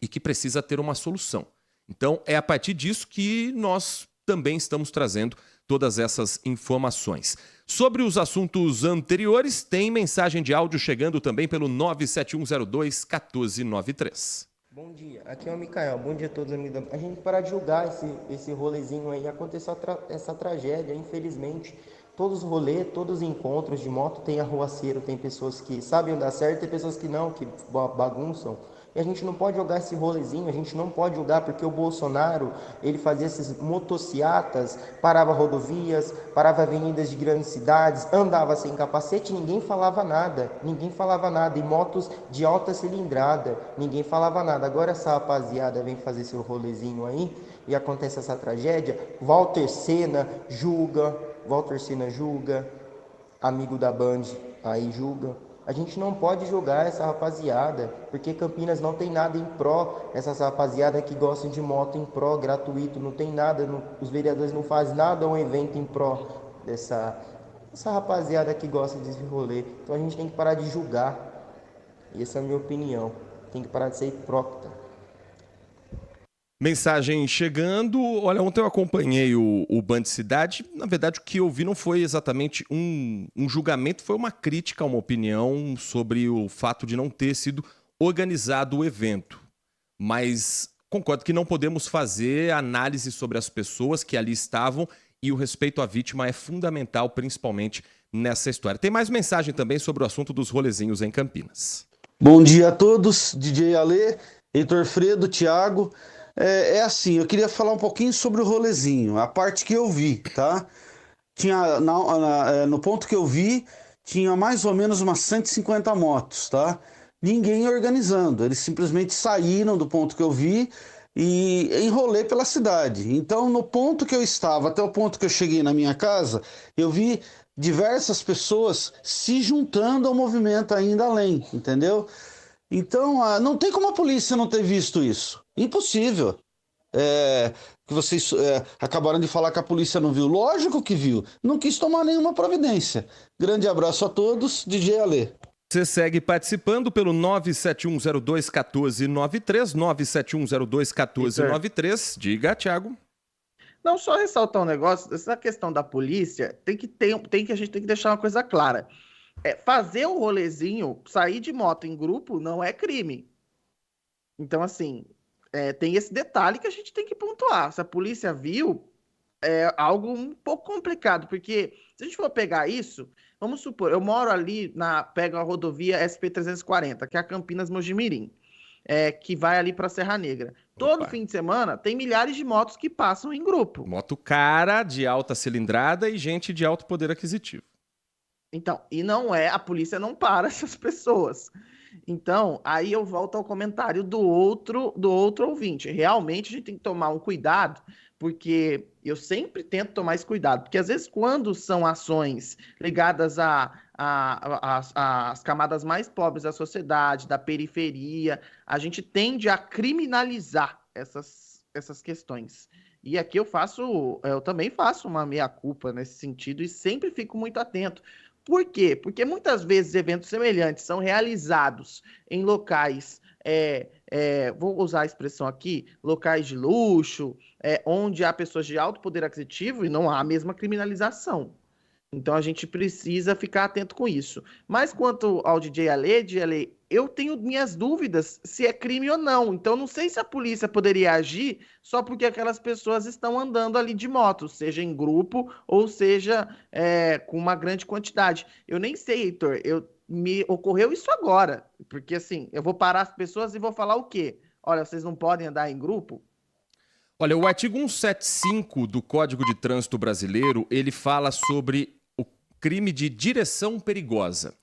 e que precisa ter uma solução. Então, é a partir disso que nós também estamos trazendo todas essas informações. Sobre os assuntos anteriores, tem mensagem de áudio chegando também pelo 971021493. Bom dia, aqui é o Micael. Bom dia a todos, amigos. A gente para de julgar esse rolezinho aí. Aconteceu essa tragédia, infelizmente. Todos os rolês, todos os encontros de moto tem arruaceiro, tem pessoas que sabem andar certo, tem pessoas que não, que bagunçam. E a gente não pode jogar esse rolezinho, a gente não pode julgar porque o Bolsonaro, ele fazia esses motociatas, parava rodovias, parava avenidas de grandes cidades, andava sem capacete, ninguém falava nada, e motos de alta cilindrada, ninguém falava nada. Agora essa rapaziada vem fazer seu rolezinho aí e acontece essa tragédia, Walter Senna julga, amigo da Band aí julga. A gente não pode julgar essa rapaziada, porque Campinas não tem nada em pró, essas rapaziada que gostam de moto em pró, gratuito, não tem nada, os vereadores não fazem nada, um evento em pró dessa rapaziada que gosta desse rolê. Então a gente tem que parar de julgar, e essa é a minha opinião, tem que parar de ser hipócrita. Mensagem chegando. Olha, ontem eu acompanhei o Band Cidade. Na verdade, o que eu vi não foi exatamente um julgamento, foi uma crítica, uma opinião sobre o fato de não ter sido organizado o evento. Mas concordo que não podemos fazer análise sobre as pessoas que ali estavam e o respeito à vítima é fundamental, principalmente nessa história. Tem mais mensagem também sobre o assunto dos rolezinhos em Campinas. Bom dia a todos, DJ Ale, Heitor Fredo, Thiago. É assim, eu queria falar um pouquinho sobre o rolezinho, a parte que eu vi, tá? Tinha, no ponto que eu vi, tinha mais ou menos umas 150 motos, tá? Ninguém organizando, eles simplesmente saíram do ponto que eu vi e enrolei pela cidade. Então, no ponto que eu estava, até o ponto que eu cheguei na minha casa, eu vi diversas pessoas se juntando ao movimento ainda além, entendeu? Então, não tem como a polícia não ter visto isso. Impossível. Que vocês acabaram de falar que a polícia não viu. Lógico que viu. Não quis tomar nenhuma providência. Grande abraço a todos. DJ Ale. Você segue participando pelo 971021493, 971021493. Diga, Thiago. Não, só ressaltar um negócio, essa questão da polícia, a gente tem que deixar uma coisa clara. Fazer o rolezinho, sair de moto em grupo, não é crime. Então, assim, tem esse detalhe que a gente tem que pontuar. Se a polícia viu, é algo um pouco complicado, porque se a gente for pegar isso, vamos supor, eu moro ali, pego a rodovia SP-340, que é a Campinas-Mojimirim, que vai ali para Serra Negra. Todo fim de semana tem milhares de motos que passam em grupo. Moto cara, de alta cilindrada e gente de alto poder aquisitivo. Então, e a polícia não para essas pessoas. Então, aí eu volto ao comentário do outro ouvinte. Realmente a gente tem que tomar um cuidado, porque eu sempre tento tomar esse cuidado, porque às vezes quando são ações ligadas às camadas mais pobres da sociedade, da periferia, a gente tende a criminalizar essas questões. E aqui eu também faço uma meia-culpa nesse sentido e sempre fico muito atento. Por quê? Porque muitas vezes eventos semelhantes são realizados em locais, vou usar a expressão aqui, locais de luxo, onde há pessoas de alto poder aquisitivo e não há a mesma criminalização. Então a gente precisa ficar atento com isso. Mas quanto ao DJ Ale, eu tenho minhas dúvidas se é crime ou não. Então não sei se a polícia poderia agir só porque aquelas pessoas estão andando ali de moto, seja em grupo ou seja com uma grande quantidade. Eu nem sei, Heitor, me ocorreu isso agora, porque assim, eu vou parar as pessoas e vou falar o quê? Olha, vocês não podem andar em grupo? Olha, o artigo 175 do Código de Trânsito Brasileiro, ele fala sobre o crime de direção perigosa.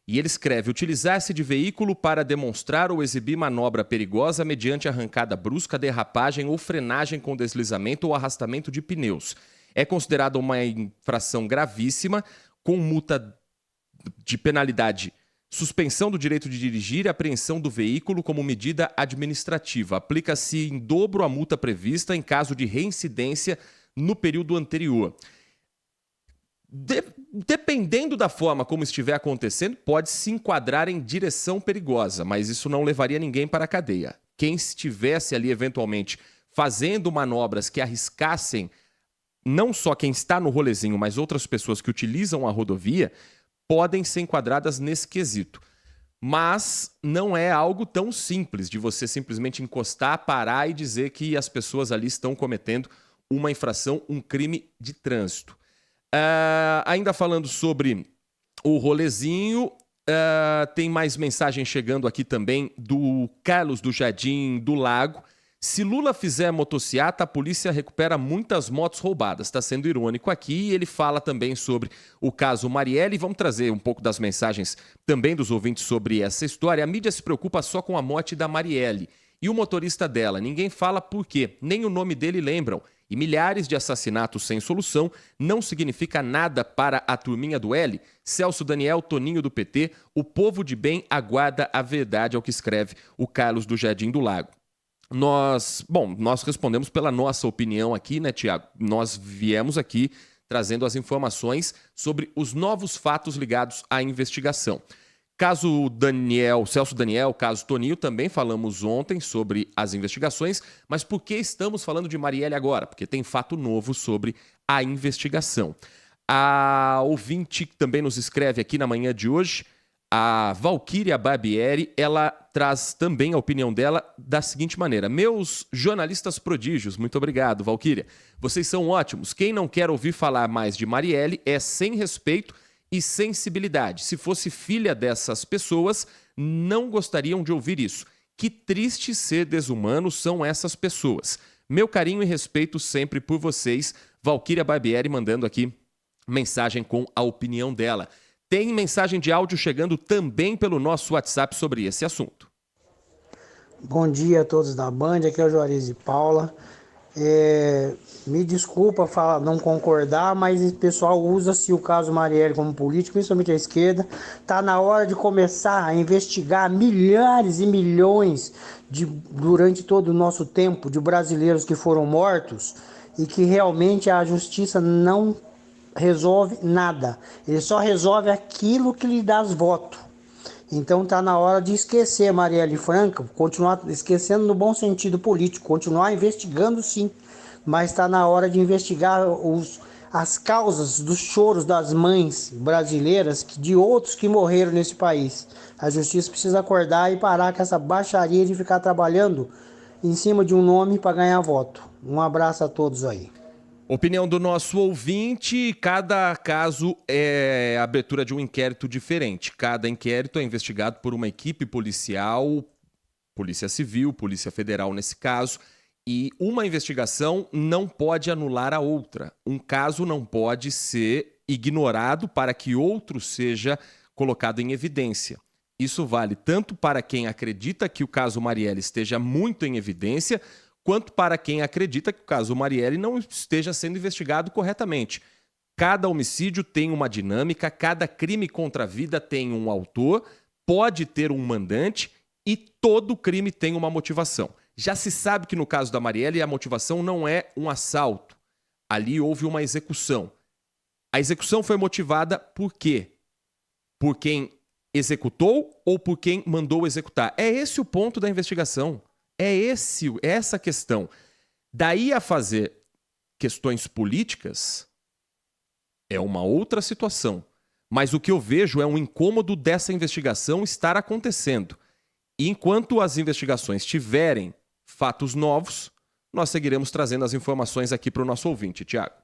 E ele escreve: utilizar-se de veículo para demonstrar ou exibir manobra perigosa mediante arrancada brusca, derrapagem ou frenagem com deslizamento ou arrastamento de pneus. É considerada uma infração gravíssima, com multa de penalidade, suspensão do direito de dirigir e apreensão do veículo como medida administrativa. Aplica-se em dobro a multa prevista em caso de reincidência no período anterior. Dependendo da forma como estiver acontecendo, pode se enquadrar em direção perigosa, mas isso não levaria ninguém para a cadeia. Quem estivesse ali eventualmente fazendo manobras que arriscassem não só quem está no rolezinho, mas outras pessoas que utilizam a rodovia, podem ser enquadradas nesse quesito. Mas não é algo tão simples de você simplesmente encostar, parar e dizer que as pessoas ali estão cometendo uma infração, um crime de trânsito. Ainda falando sobre o rolezinho, tem mais mensagem chegando aqui também do Carlos do Jardim do Lago. Se Lula fizer motociata, a polícia recupera muitas motos roubadas. Está sendo irônico aqui. Ele fala também sobre o caso Marielle. Vamos trazer um pouco das mensagens também dos ouvintes sobre essa história. A mídia se preocupa só com a morte da Marielle e o motorista dela. Ninguém fala por quê, nem o nome dele lembram. E milhares de assassinatos sem solução não significa nada para a turminha do L? Celso Daniel, Toninho do PT, o povo de bem aguarda a verdade, é o que escreve o Carlos do Jardim do Lago. Nós respondemos pela nossa opinião aqui, né, Tiago? Nós viemos aqui trazendo as informações sobre os novos fatos ligados à investigação. Caso Celso Daniel, caso Toninho, também falamos ontem sobre as investigações, mas por que estamos falando de Marielle agora? Porque tem fato novo sobre a investigação. A ouvinte também nos escreve aqui na manhã de hoje, A Valquíria Barbieri, ela traz também a opinião dela da seguinte maneira: meus jornalistas prodígios, muito obrigado, Valquíria. Vocês são ótimos. Quem não quer ouvir falar mais de Marielle é sem respeito e sensibilidade. Se fosse filha dessas pessoas, não gostariam de ouvir isso. Que triste ser desumano são essas pessoas. Meu carinho e respeito sempre por vocês. Valquíria Barbieri mandando aqui mensagem com a opinião dela. Tem mensagem de áudio chegando também pelo nosso WhatsApp sobre esse assunto. Bom dia a todos da Band, aqui é o Juarez de Paula. Me desculpa não concordar, mas o pessoal usa-se o caso Marielle como político, principalmente a esquerda. Está na hora de começar a investigar milhares e milhões durante todo o nosso tempo de brasileiros que foram mortos e que realmente a justiça não resolve nada. Ele só resolve aquilo que lhe dá os votos. Então está na hora de esquecer Marielle Franco, continuar esquecendo no bom sentido político, continuar investigando sim, mas está na hora de investigar as causas dos choros das mães brasileiras, de outros que morreram nesse país. A justiça precisa acordar e parar com essa baixaria de ficar trabalhando em cima de um nome para ganhar voto. Um abraço a todos aí. Opinião do nosso ouvinte: cada caso é a abertura de um inquérito diferente. Cada inquérito é investigado por uma equipe policial, Polícia Civil, Polícia Federal nesse caso, e uma investigação não pode anular a outra. Um caso não pode ser ignorado para que outro seja colocado em evidência. Isso vale tanto para quem acredita que o caso Marielle esteja muito em evidência, quanto para quem acredita que o caso Marielle não esteja sendo investigado corretamente. Cada homicídio tem uma dinâmica, cada crime contra a vida tem um autor, pode ter um mandante e todo crime tem uma motivação. Já se sabe que no caso da Marielle a motivação não é um assalto. Ali houve uma execução. A execução foi motivada por quê? Por quem executou ou por quem mandou executar? É esse o ponto da investigação. É essa questão. Daí a fazer questões políticas é uma outra situação. Mas o que eu vejo é um incômodo dessa investigação estar acontecendo. E enquanto as investigações tiverem fatos novos, nós seguiremos trazendo as informações aqui para o nosso ouvinte. Tiago.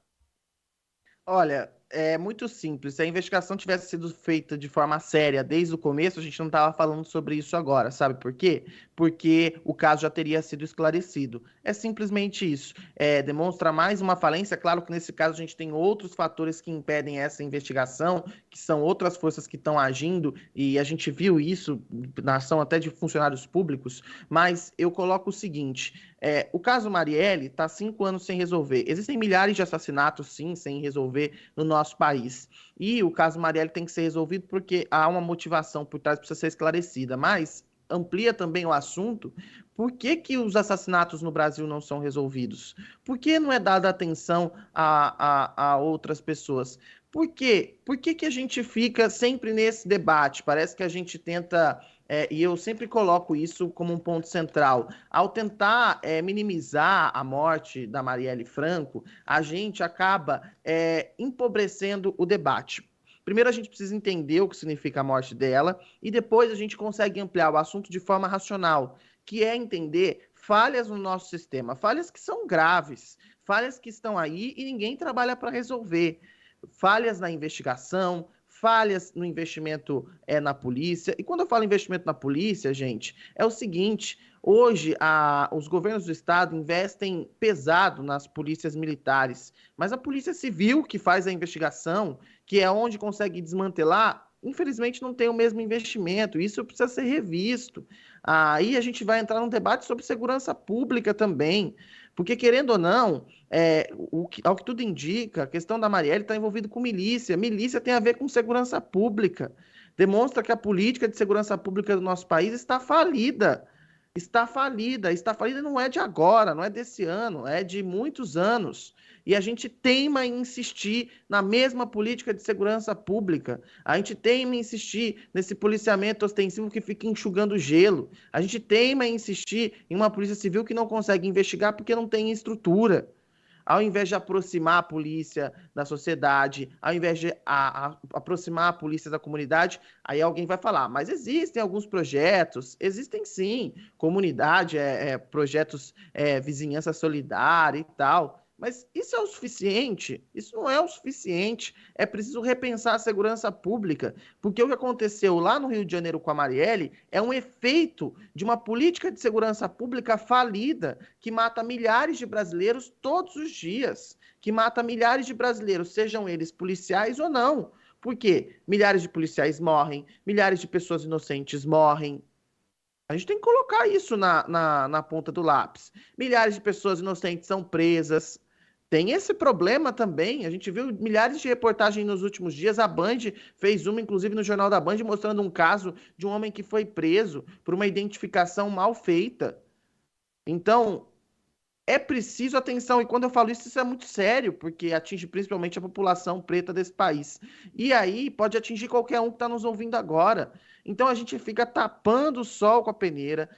Olha, é muito simples. Se a investigação tivesse sido feita de forma séria desde o começo, a gente não estava falando sobre isso agora. Sabe por quê? Porque o caso já teria sido esclarecido. É simplesmente isso. Demonstra mais uma falência. Claro que nesse caso a gente tem outros fatores que impedem essa investigação, que são outras forças que estão agindo, e a gente viu isso na ação até de funcionários públicos, mas eu coloco o seguinte: o caso Marielle está há 5 anos sem resolver. Existem milhares de assassinatos, sim, sem resolver no nosso país. E o caso Marielle tem que ser resolvido porque há uma motivação por trás, precisa ser esclarecida. Mas amplia também o assunto: por que os assassinatos no Brasil não são resolvidos? Por que não é dada atenção a outras pessoas? Por quê? Por que a gente fica sempre nesse debate? Parece que a gente tenta... e eu sempre coloco isso como um ponto central. Ao tentar minimizar a morte da Marielle Franco, a gente acaba empobrecendo o debate. Primeiro a gente precisa entender o que significa a morte dela e depois a gente consegue ampliar o assunto de forma racional, que é entender falhas no nosso sistema, falhas que são graves, falhas que estão aí e ninguém trabalha para resolver, falhas na investigação, falhas no investimento na polícia. E quando eu falo investimento na polícia, gente, é o seguinte: hoje os governos do estado investem pesado nas polícias militares, mas a polícia civil, que faz a investigação, que é onde consegue desmantelar, infelizmente não tem o mesmo investimento. Isso precisa ser revisto. Aí a gente vai entrar num debate sobre segurança pública também, porque, querendo ou não, ao que tudo indica, a questão da Marielle está envolvida com milícia. Milícia tem a ver com segurança pública. Demonstra que a política de segurança pública do nosso país está falida. Está falida. Está falida não é de agora, não é desse ano, é de muitos anos. E a gente teima em insistir na mesma política de segurança pública. A gente teima em insistir nesse policiamento ostensivo que fica enxugando gelo. A gente teima em insistir em uma polícia civil que não consegue investigar porque não tem estrutura. ao invés de aproximar a polícia da sociedade, ao invés de aproximar a polícia da comunidade, aí alguém vai falar, mas existem alguns projetos, existem sim, comunidade, projetos vizinhança solidária e tal, mas isso é o suficiente? Isso não é o suficiente. É preciso repensar a segurança pública, porque o que aconteceu lá no Rio de Janeiro com a Marielle é um efeito de uma política de segurança pública falida, que mata milhares de brasileiros todos os dias, que mata milhares de brasileiros, sejam eles policiais ou não. Por quê? Milhares de policiais morrem, milhares de pessoas inocentes morrem. A gente tem que colocar isso na ponta do lápis. Milhares de pessoas inocentes são presas. Tem esse problema também, a gente viu milhares de reportagens nos últimos dias, a Band fez uma, inclusive no Jornal da Band, mostrando um caso de um homem que foi preso por uma identificação mal feita. Então, é preciso atenção, e quando eu falo isso é muito sério, porque atinge principalmente a população preta desse país. E aí pode atingir qualquer um que está nos ouvindo agora. Então a gente fica tapando o sol com a peneira,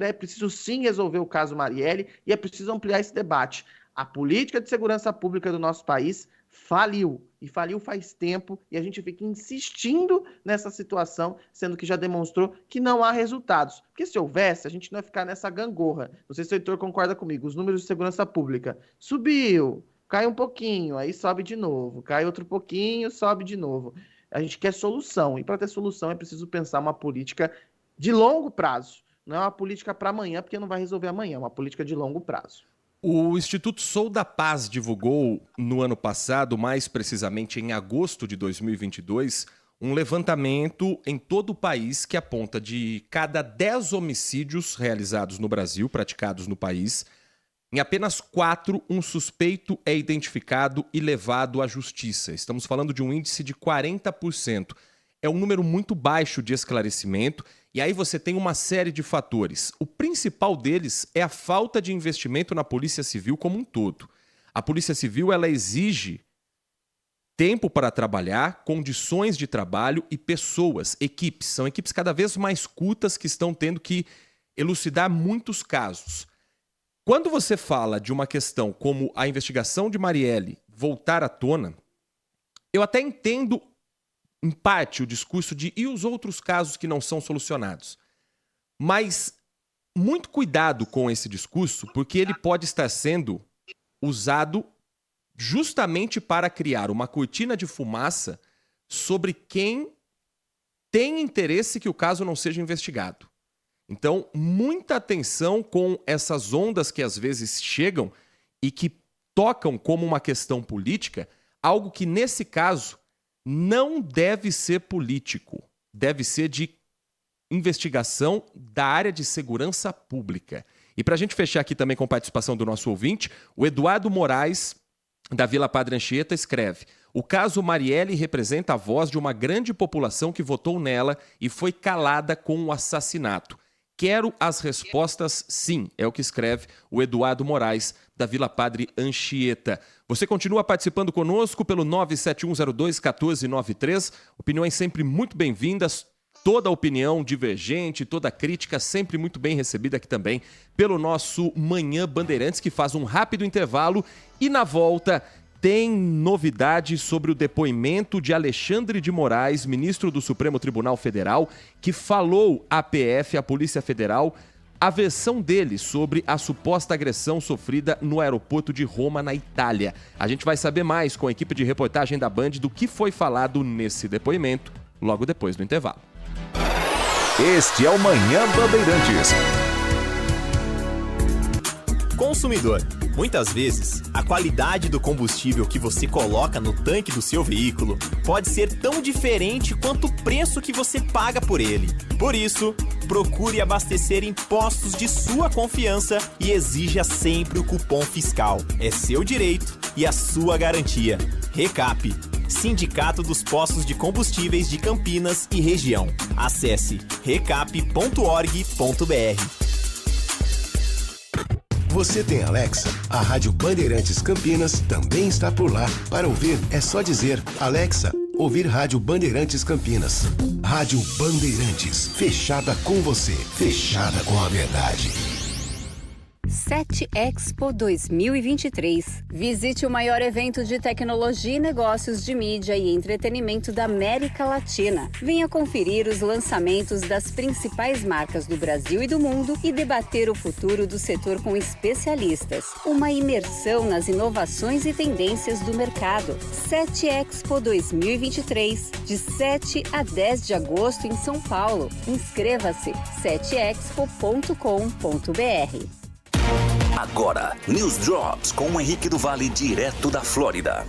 é preciso sim resolver o caso Marielle e é preciso ampliar esse debate. A política de segurança pública do nosso país faliu, e faliu faz tempo, e a gente fica insistindo nessa situação, sendo que já demonstrou que não há resultados. Porque se houvesse, a gente não ia ficar nessa gangorra. Não sei se o Heitor concorda comigo, os números de segurança pública subiu, cai um pouquinho, aí sobe de novo, cai outro pouquinho, sobe de novo. A gente quer solução, e para ter solução é preciso pensar uma política de longo prazo. Não é uma política para amanhã, porque não vai resolver amanhã, é uma política de longo prazo. O Instituto Sou da Paz divulgou no ano passado, mais precisamente em agosto de 2022, um levantamento em todo o país que aponta de cada 10 homicídios realizados no Brasil, praticados no país, em apenas 4, um suspeito é identificado e levado à justiça. Estamos falando de um índice de 40%. É um número muito baixo de esclarecimento, e aí você tem uma série de fatores. O principal deles é a falta de investimento na Polícia Civil como um todo. A Polícia Civil, ela exige tempo para trabalhar, condições de trabalho e pessoas, equipes. São equipes cada vez mais cultas que estão tendo que elucidar muitos casos. Quando você fala de uma questão como a investigação de Marielle voltar à tona, eu até entendo, em parte, o discurso de e os outros casos que não são solucionados. Mas muito cuidado com esse discurso, porque ele pode estar sendo usado justamente para criar uma cortina de fumaça sobre quem tem interesse que o caso não seja investigado. Então, muita atenção com essas ondas que às vezes chegam e que tocam como uma questão política, algo que nesse caso não deve ser político, deve ser de investigação da área de segurança pública. E para a gente fechar aqui também com a participação do nosso ouvinte, o Eduardo Moraes, da Vila Padre Anchieta, escreve: o caso Marielle representa a voz de uma grande população que votou nela e foi calada com o assassinato. Quero as respostas, sim, é o que escreve o Eduardo Moraes, da Vila Padre Anchieta. Você continua participando conosco pelo 97102-1493. Opiniões sempre muito bem-vindas. Toda opinião divergente, toda crítica sempre muito bem recebida aqui também pelo nosso Manhã Bandeirantes, que faz um rápido intervalo e na volta tem novidade sobre o depoimento de Alexandre de Moraes, ministro do Supremo Tribunal Federal, que falou à PF, à Polícia Federal, a versão dele sobre a suposta agressão sofrida no aeroporto de Roma, na Itália. A gente vai saber mais com a equipe de reportagem da Band do que foi falado nesse depoimento, logo depois do intervalo. Este é o Manhã Bandeirantes. Consumidor, muitas vezes, a qualidade do combustível que você coloca no tanque do seu veículo pode ser tão diferente quanto o preço que você paga por ele. Por isso, procure abastecer em postos de sua confiança e exija sempre o cupom fiscal. É seu direito e a sua garantia. Recap, Sindicato dos Postos de Combustíveis de Campinas e Região. Acesse recap.org.br. Você tem Alexa? A Rádio Bandeirantes Campinas também está por lá. Para ouvir, é só dizer: Alexa, ouvir Rádio Bandeirantes Campinas. Rádio Bandeirantes, fechada com você, fechada com a verdade. 7 Expo 2023. Visite o maior evento de tecnologia e negócios de mídia e entretenimento da América Latina. Venha conferir os lançamentos das principais marcas do Brasil e do mundo e debater o futuro do setor com especialistas. Uma imersão nas inovações e tendências do mercado. 7 Expo 2023, de 7 a 10 de agosto em São Paulo. Inscreva-se 7expo.com.br. Agora, News Drops com o Henrique do Vale, direto da Flórida.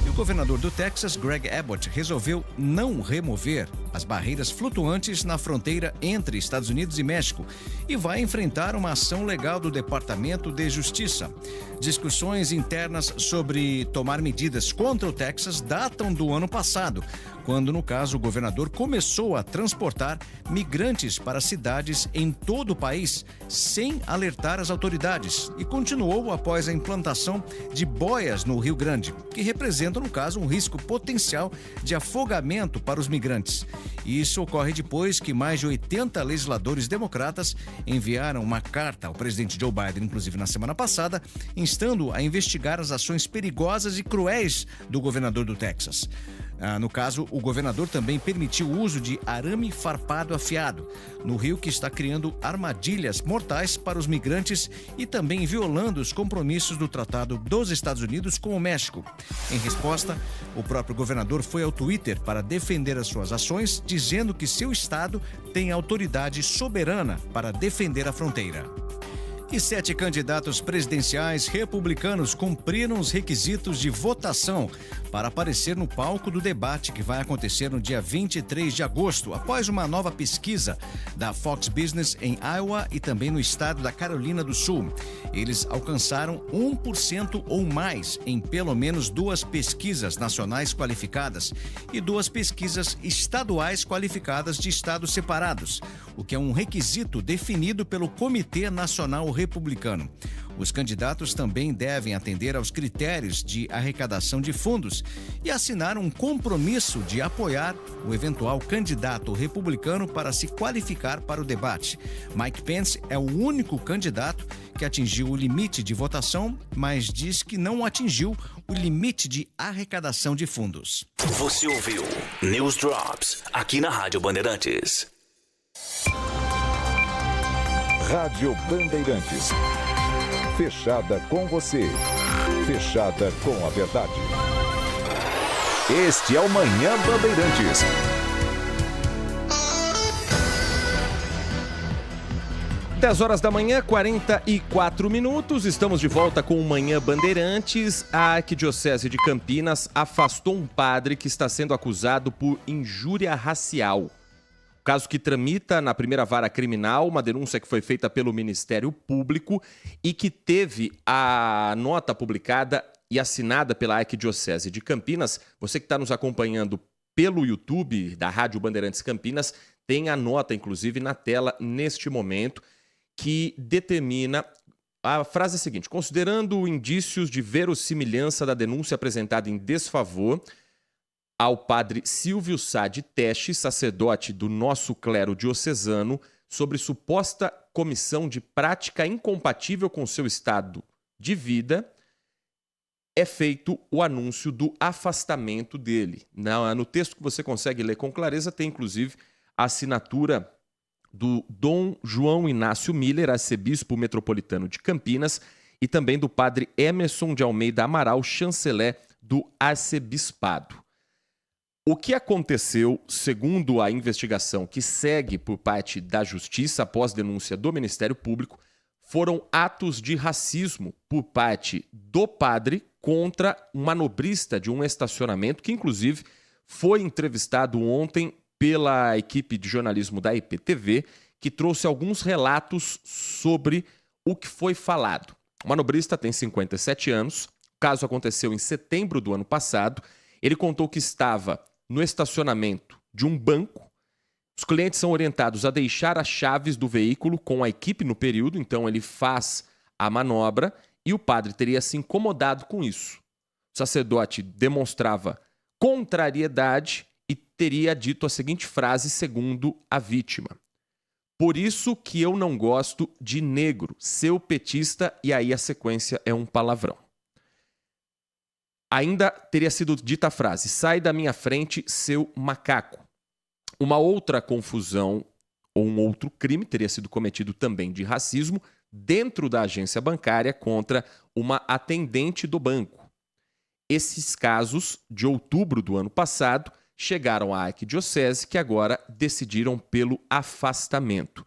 O governador do Texas, Greg Abbott, resolveu não remover as barreiras flutuantes na fronteira entre Estados Unidos e México e vai enfrentar uma ação legal do Departamento de Justiça. Discussões internas sobre tomar medidas contra o Texas datam do ano passado, quando, no caso, o governador começou a transportar migrantes para cidades em todo o país sem alertar as autoridades e continuou após a implantação de boias no Rio Grande, que representam, no caso, um risco potencial de afogamento para os migrantes. Isso ocorre depois que mais de 80 legisladores democratas enviaram uma carta ao presidente Joe Biden, inclusive na semana passada, instando a investigar as ações perigosas e cruéis do governador do Texas. No caso, o governador também permitiu o uso de arame farpado afiado no rio, que está criando armadilhas mortais para os migrantes e também violando os compromissos do Tratado dos Estados Unidos com o México. Em resposta, o próprio governador foi ao Twitter para defender as suas ações, dizendo que seu estado tem autoridade soberana para defender a fronteira. E 7 candidatos presidenciais republicanos cumpriram os requisitos de votação para aparecer no palco do debate que vai acontecer no dia 23 de agosto, após uma nova pesquisa da Fox Business em Iowa e também no estado da Carolina do Sul. Eles alcançaram 1% ou mais em pelo menos 2 pesquisas nacionais qualificadas e 2 pesquisas estaduais qualificadas de estados separados, o que é um requisito definido pelo Comitê Nacional Republicano. Os candidatos também devem atender aos critérios de arrecadação de fundos e assinar um compromisso de apoiar o eventual candidato republicano para se qualificar para o debate. Mike Pence é o único candidato que atingiu o limite de votação, mas diz que não atingiu o limite de arrecadação de fundos. Você ouviu News Drops aqui na Rádio Bandeirantes. Rádio Bandeirantes. Fechada com você. Fechada com a verdade. Este é o Manhã Bandeirantes. Dez horas da manhã, 44 minutos. Estamos de volta com o Manhã Bandeirantes. A Arquidiocese de Campinas afastou um padre que está sendo acusado por injúria racial. Caso que tramita na primeira vara criminal, uma denúncia que foi feita pelo Ministério Público e que teve a nota publicada e assinada pela Arquidiocese de Campinas. Você que está nos acompanhando pelo YouTube da Rádio Bandeirantes Campinas, tem a nota, inclusive, na tela neste momento, que determina a frase seguinte: considerando indícios de verossimilhança da denúncia apresentada em desfavor ao padre Silvio Sá de Teste, sacerdote do nosso clero diocesano, sobre suposta comissão de prática incompatível com seu estado de vida, é feito o anúncio do afastamento dele. No texto que você consegue ler com clareza, tem inclusive a assinatura do Dom João Inácio Miller, arcebispo metropolitano de Campinas, e também do padre Emerson de Almeida Amaral, chanceler do arcebispado. O que aconteceu, segundo a investigação que segue por parte da Justiça após denúncia do Ministério Público, foram atos de racismo por parte do padre contra um manobrista de um estacionamento que, inclusive, foi entrevistado ontem pela equipe de jornalismo da IPTV, que trouxe alguns relatos sobre o que foi falado. O manobrista tem 57 anos, o caso aconteceu em setembro do ano passado. Ele contou que estava no estacionamento de um banco. Os clientes são orientados a deixar as chaves do veículo com a equipe no período, então ele faz a manobra e o padre teria se incomodado com isso. O sacerdote demonstrava contrariedade e teria dito a seguinte frase, segundo a vítima: Por isso que eu não gosto de negro, seu petista, e aí a sequência é um palavrão. Ainda teria sido dita a frase: sai da minha frente, seu macaco. Uma outra confusão ou um outro crime teria sido cometido também de racismo dentro da agência bancária contra uma atendente do banco. Esses casos, de outubro do ano passado, chegaram à arquidiocese, que agora decidiram pelo afastamento.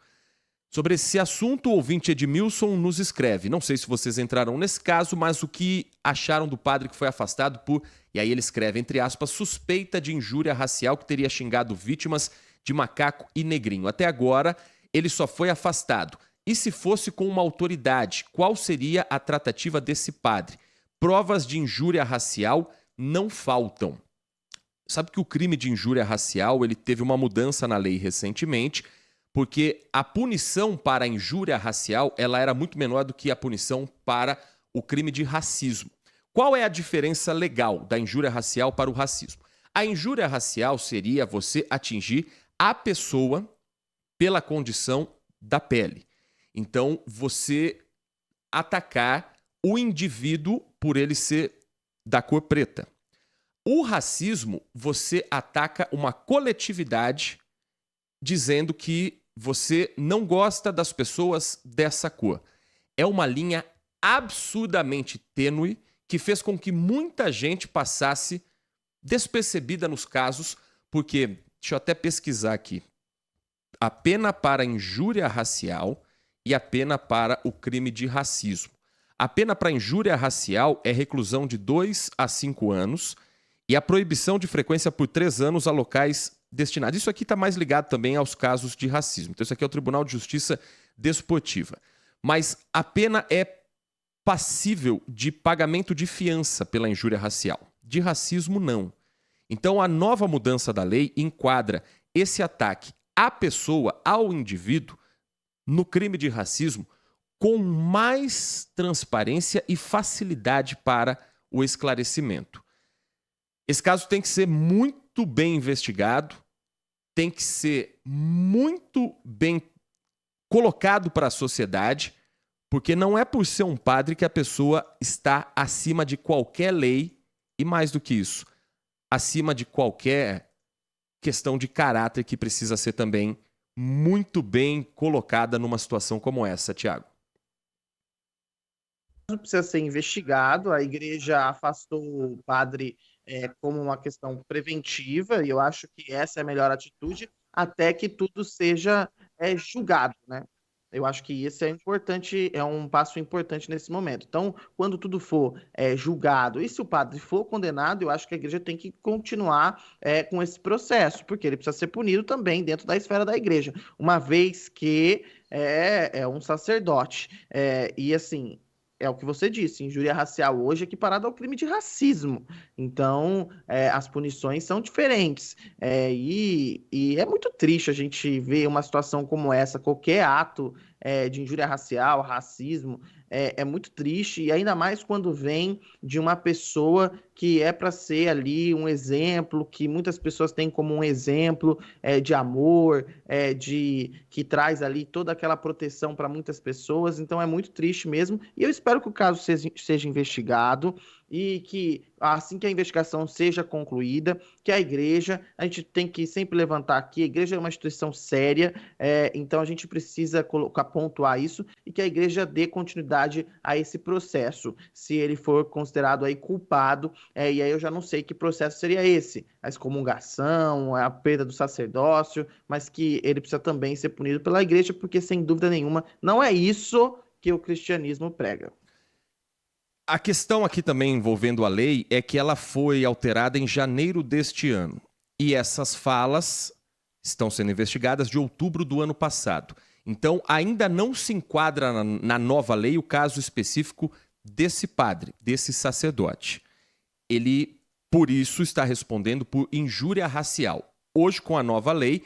Sobre esse assunto, o ouvinte Edmilson nos escreve: não sei se vocês entraram nesse caso, mas o que acharam do padre que foi afastado por, e aí ele escreve, entre aspas, suspeita de injúria racial, que teria xingado vítimas de macaco e negrinho. Até agora, ele só foi afastado. E se fosse com uma autoridade, qual seria a tratativa desse padre? Provas de injúria racial não faltam. Sabe que o crime de injúria racial ele teve uma mudança na lei recentemente, porque a punição para a injúria racial ela era muito menor do que a punição para o crime de racismo. Qual é a diferença legal da injúria racial para o racismo? A injúria racial seria você atingir a pessoa pela condição da pele. Então, você atacar o indivíduo por ele ser da cor preta. O racismo, você ataca uma coletividade dizendo que você não gosta das pessoas dessa cor. É uma linha absurdamente tênue que fez com que muita gente passasse despercebida nos casos, porque, deixa eu até pesquisar aqui, a pena para injúria racial e a pena para o crime de racismo. A pena para injúria racial é reclusão de 2 a 5 anos e a proibição de frequência por 3 anos a locais destinados. Isso aqui está mais ligado também aos casos de racismo. Então isso aqui é o Tribunal de Justiça Desportiva. Mas a pena é passível de pagamento de fiança pela injúria racial. De racismo, não. Então a nova mudança da lei enquadra esse ataque à pessoa, ao indivíduo, no crime de racismo, com mais transparência e facilidade para o esclarecimento. Esse caso tem que ser muito bem investigado, tem que ser muito bem colocado para a sociedade, porque não é por ser um padre que a pessoa está acima de qualquer lei e, mais do que isso, acima de qualquer questão de caráter que precisa ser também muito bem colocada numa situação como essa, Tiago. Precisa ser investigado. A igreja afastou o padre como uma questão preventiva, e eu acho que essa é a melhor atitude, até que tudo seja julgado, né? Eu acho que esse é importante, é um passo importante nesse momento. Então, quando tudo for julgado, e se o padre for condenado, eu acho que a igreja tem que continuar com esse processo, porque ele precisa ser punido também dentro da esfera da igreja, uma vez que é um sacerdote. E assim, é o que você disse, injúria racial hoje é equiparada ao crime de racismo. Então, as punições são diferentes. E é muito triste a gente ver uma situação como essa, qualquer ato de injúria racial, racismo, é muito triste, e ainda mais quando vem de uma pessoa que é para ser ali um exemplo, que muitas pessoas têm como um exemplo de amor, que traz ali toda aquela proteção para muitas pessoas. Então é muito triste mesmo, e eu espero que o caso seja investigado e que assim que a investigação seja concluída, que a igreja, a gente tem que sempre levantar aqui, a igreja é uma instituição séria, então a gente precisa pontuar isso, e que a igreja dê continuidade a esse processo, se ele for considerado aí culpado, e aí eu já não sei que processo seria esse, a excomungação, a perda do sacerdócio, mas que ele precisa também ser punido pela igreja, porque sem dúvida nenhuma, não é isso que o cristianismo prega. A questão aqui também envolvendo a lei é que ela foi alterada em janeiro deste ano. E essas falas estão sendo investigadas de outubro do ano passado. Então, ainda não se enquadra na nova lei o caso específico desse padre, desse sacerdote. Ele, por isso, está respondendo por injúria racial. Hoje, com a nova lei,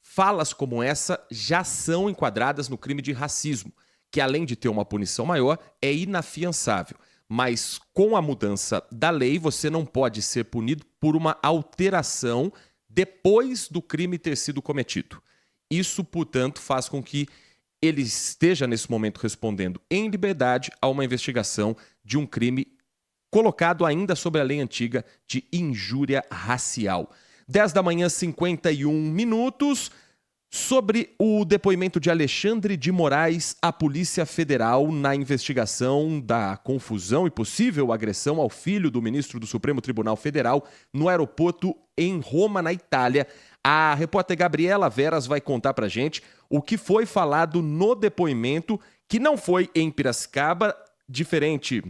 falas como essa já são enquadradas no crime de racismo, que além de ter uma punição maior, é inafiançável. Mas com a mudança da lei, você não pode ser punido por uma alteração depois do crime ter sido cometido. Isso, portanto, faz com que ele esteja, nesse momento, respondendo em liberdade a uma investigação de um crime colocado ainda sob a lei antiga de injúria racial. 10 da manhã, 51 minutos. Sobre o depoimento de Alexandre de Moraes à Polícia Federal na investigação da confusão e possível agressão ao filho do ministro do Supremo Tribunal Federal no aeroporto em Roma, na Itália. A repórter Gabriela Veras vai contar pra gente o que foi falado no depoimento, que não foi em Piracicaba, diferente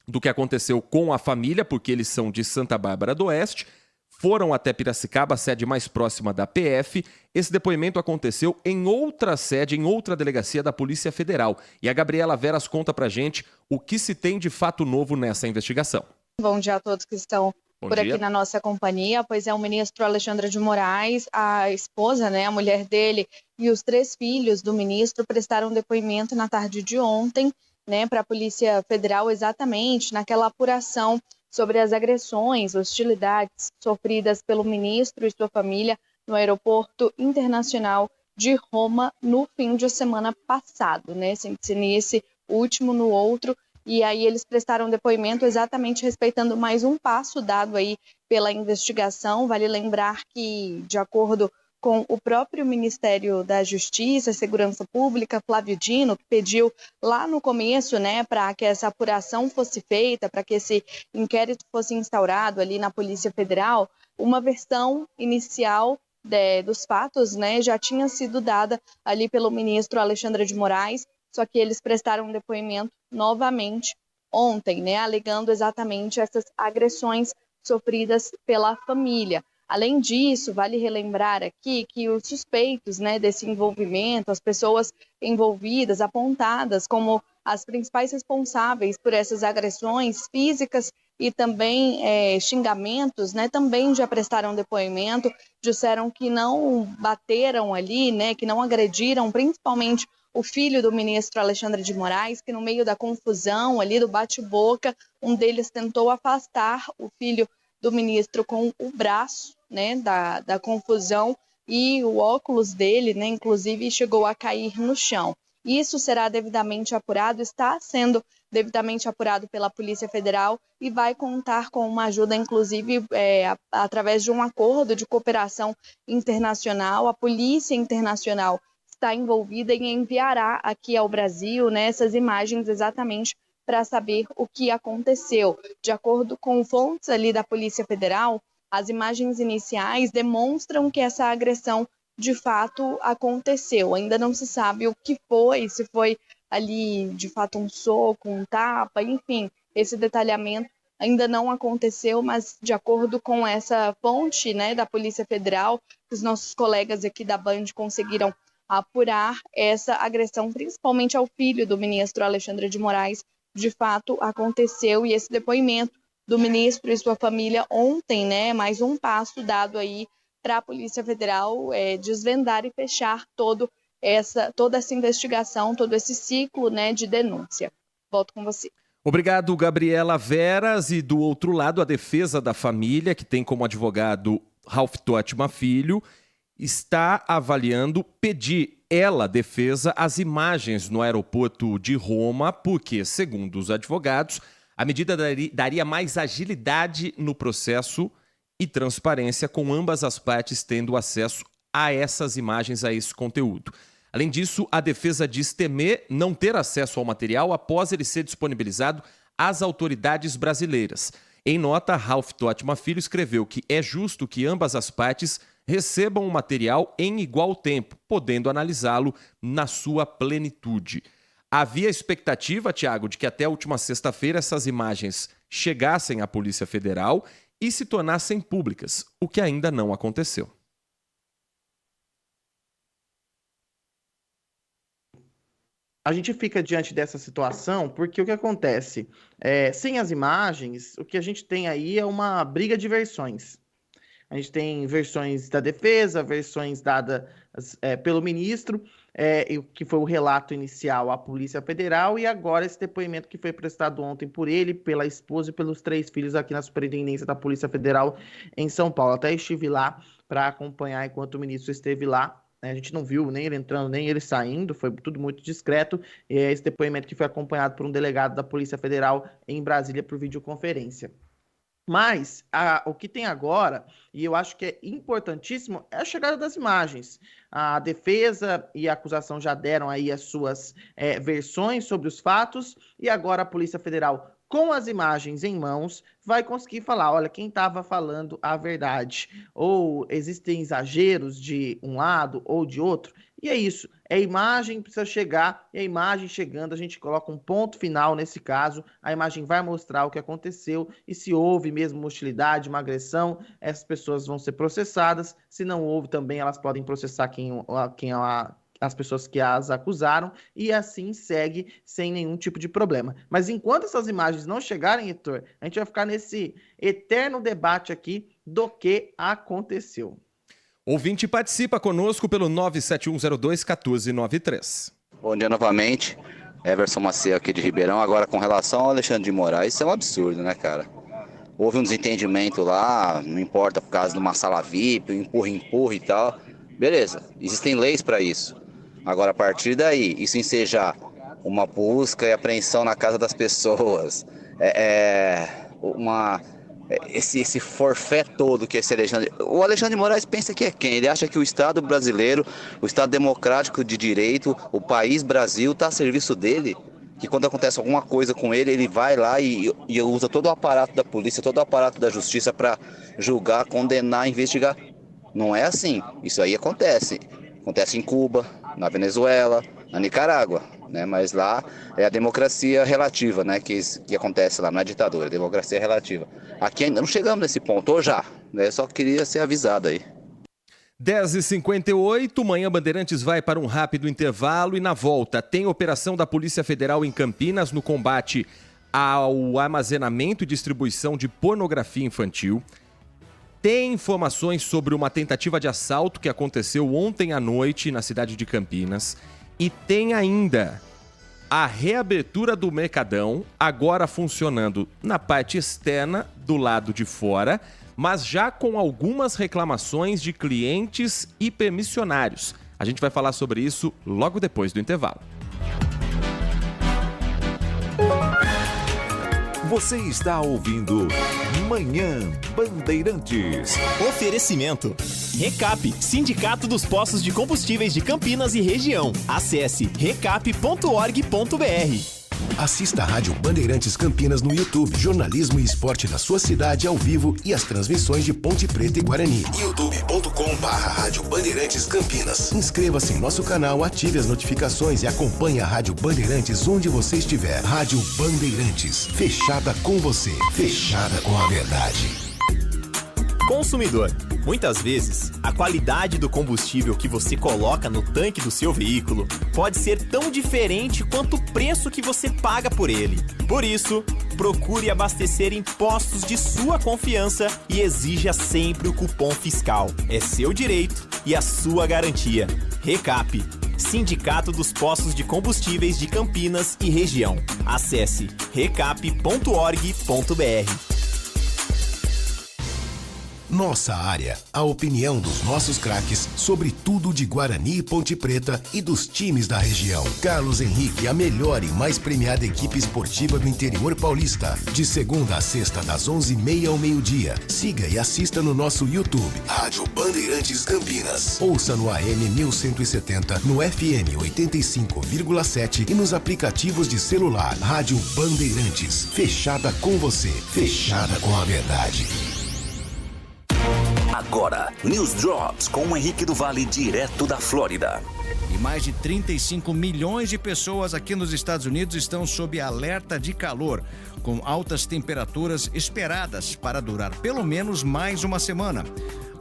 do que aconteceu com a família, porque eles são de Santa Bárbara do Oeste. Foram até Piracicaba, a sede mais próxima da PF. Esse depoimento aconteceu em outra sede, em outra delegacia da Polícia Federal. E a Gabriela Veras conta pra gente o que se tem de fato novo nessa investigação. Bom dia a todos que estão aqui na nossa companhia. Pois é, o ministro Alexandre de Moraes, a esposa, a mulher dele e os 3 filhos do ministro prestaram depoimento na tarde de ontem, para a Polícia Federal, exatamente naquela apuração sobre as agressões, hostilidades sofridas pelo ministro e sua família no Aeroporto Internacional de Roma no fim de semana passado, Se nesse último, no outro, e aí eles prestaram depoimento exatamente respeitando mais um passo dado aí pela investigação. Vale lembrar que, de acordo com o próprio Ministério da Justiça e Segurança Pública, Flávio Dino, que pediu lá no começo, para que essa apuração fosse feita, para que esse inquérito fosse instaurado ali na Polícia Federal, uma versão inicial dos fatos, já tinha sido dada ali pelo ministro Alexandre de Moraes, só que eles prestaram um depoimento novamente ontem, alegando exatamente essas agressões sofridas pela família. Além disso, vale relembrar aqui que os suspeitos desse envolvimento, as pessoas envolvidas, apontadas como as principais responsáveis por essas agressões físicas e também xingamentos, também já prestaram depoimento, disseram que não bateram ali, que não agrediram, principalmente o filho do ministro Alexandre de Moraes, que no meio da confusão ali, do bate-boca, um deles tentou afastar o filho do ministro com o braço, da confusão, e o óculos dele, inclusive, chegou a cair no chão. Isso será devidamente apurado, está sendo devidamente apurado pela Polícia Federal e vai contar com uma ajuda, inclusive, através de um acordo de cooperação internacional. A Polícia Internacional está envolvida e enviará aqui ao Brasil essas imagens exatamente para saber o que aconteceu. De acordo com fontes ali da Polícia Federal, as imagens iniciais demonstram que essa agressão de fato aconteceu. Ainda não se sabe o que foi, se foi ali de fato um soco, um tapa, enfim, esse detalhamento ainda não aconteceu, mas de acordo com essa fonte da Polícia Federal, os nossos colegas aqui da Band conseguiram apurar essa agressão, principalmente ao filho do ministro Alexandre de Moraes, de fato aconteceu, e esse depoimento do ministro e sua família ontem, mais um passo dado aí para a Polícia Federal desvendar e fechar toda essa investigação, todo esse ciclo de denúncia. Volto com você. Obrigado, Gabriela Veras. E do outro lado, a defesa da família, que tem como advogado Ralph Totma Filho, está avaliando pedir defesa, as imagens no aeroporto de Roma, porque, segundo os advogados, a medida daria mais agilidade no processo e transparência, com ambas as partes tendo acesso a essas imagens, a esse conteúdo. Além disso, a defesa diz temer não ter acesso ao material após ele ser disponibilizado às autoridades brasileiras. Em nota, Ralph Totma Filho escreveu que é justo que ambas as partes recebam o material em igual tempo, podendo analisá-lo na sua plenitude. Havia expectativa, Tiago, de que até a última sexta-feira essas imagens chegassem à Polícia Federal e se tornassem públicas, o que ainda não aconteceu. A gente fica diante dessa situação porque o que acontece? Sem as imagens, o que a gente tem aí é uma briga de versões. A gente tem versões da defesa, versões dadas pelo ministro, que foi o relato inicial à Polícia Federal, e agora esse depoimento que foi prestado ontem por ele, pela esposa e pelos 3 filhos aqui na Superintendência da Polícia Federal em São Paulo. Até estive lá para acompanhar enquanto o ministro esteve lá. A gente não viu nem ele entrando, nem ele saindo, foi tudo muito discreto. E é esse depoimento que foi acompanhado por um delegado da Polícia Federal em Brasília por videoconferência. Mas o que tem agora, e eu acho que é importantíssimo, é a chegada das imagens. A defesa e a acusação já deram aí as suas versões sobre os fatos, e agora a Polícia Federal, com as imagens em mãos, vai conseguir falar, olha, quem estava falando a verdade. Ou existem exageros de um lado ou de outro. E é isso, a imagem precisa chegar, e a imagem chegando, a gente coloca um ponto final nesse caso, a imagem vai mostrar o que aconteceu, e se houve mesmo uma hostilidade, uma agressão, essas pessoas vão ser processadas, se não houve também, elas podem processar as pessoas que as acusaram, e assim segue sem nenhum tipo de problema. Mas enquanto essas imagens não chegarem, Heitor, a gente vai ficar nesse eterno debate aqui do que aconteceu. Ouvinte participa conosco pelo 97102-1493. Bom dia novamente, Everson Macedo aqui de Ribeirão. Agora com relação ao Alexandre de Moraes, isso é um absurdo, né, cara? Houve um desentendimento lá, não importa por causa de uma sala VIP, empurra e tal. Beleza, existem leis para isso. Agora, a partir daí, isso ensejar uma busca e apreensão na casa das pessoas, esse forfé todo que esse Alexandre... O Alexandre de Moraes pensa que é quem? Ele acha que o Estado brasileiro, o Estado democrático de direito, o país Brasil está a serviço dele? Que quando acontece alguma coisa com ele, ele vai lá e usa todo o aparato da polícia, todo o aparato da justiça para julgar, condenar, investigar? Não é assim. Isso aí acontece. Acontece em Cuba, na Venezuela, na Nicarágua, né? Mas lá é a democracia relativa, né? Que acontece lá, não é ditadura, é democracia relativa. Aqui ainda não chegamos nesse ponto, ou já, né? Só queria ser avisado aí. 10h58, Manhã Bandeirantes vai para um rápido intervalo e na volta tem operação da Polícia Federal em Campinas no combate ao armazenamento e distribuição de pornografia infantil. Tem informações sobre uma tentativa de assalto que aconteceu ontem à noite na cidade de Campinas. E tem ainda a reabertura do Mercadão, agora funcionando na parte externa, do lado de fora, mas já com algumas reclamações de clientes e permissionários. A gente vai falar sobre isso logo depois do intervalo. Você está ouvindo Manhã Bandeirantes. Oferecimento. Recap, Sindicato dos Postos de Combustíveis de Campinas e Região. Acesse recap.org.br. Assista a Rádio Bandeirantes Campinas no YouTube. Jornalismo e esporte da sua cidade ao vivo e as transmissões de Ponte Preta e Guarani. youtube.com/Rádio Bandeirantes Campinas. Inscreva-se em nosso canal, ative as notificações e acompanhe a Rádio Bandeirantes onde você estiver. Rádio Bandeirantes, fechada com você, fechada com a verdade. Consumidor. Muitas vezes, a qualidade do combustível que você coloca no tanque do seu veículo pode ser tão diferente quanto o preço que você paga por ele. Por isso, procure abastecer em postos de sua confiança e exija sempre o cupom fiscal. É seu direito e a sua garantia. Recap, Sindicato dos Postos de Combustíveis de Campinas e Região. Acesse recap.org.br. Nossa área, a opinião dos nossos craques sobre tudo de Guarani e Ponte Preta e dos times da região. Carlos Henrique, a melhor e mais premiada equipe esportiva do interior paulista. De segunda a sexta, das 11h30 ao meio-dia. Siga e assista no nosso YouTube, Rádio Bandeirantes Campinas. Ouça no AM 1170, no FM 85,7 e nos aplicativos de celular. Rádio Bandeirantes, fechada com você, fechada com a verdade. Agora, News Drops com o Henrique do Vale, direto da Flórida. E mais de 35 milhões de pessoas aqui nos Estados Unidos estão sob alerta de calor, com altas temperaturas esperadas para durar pelo menos mais uma semana.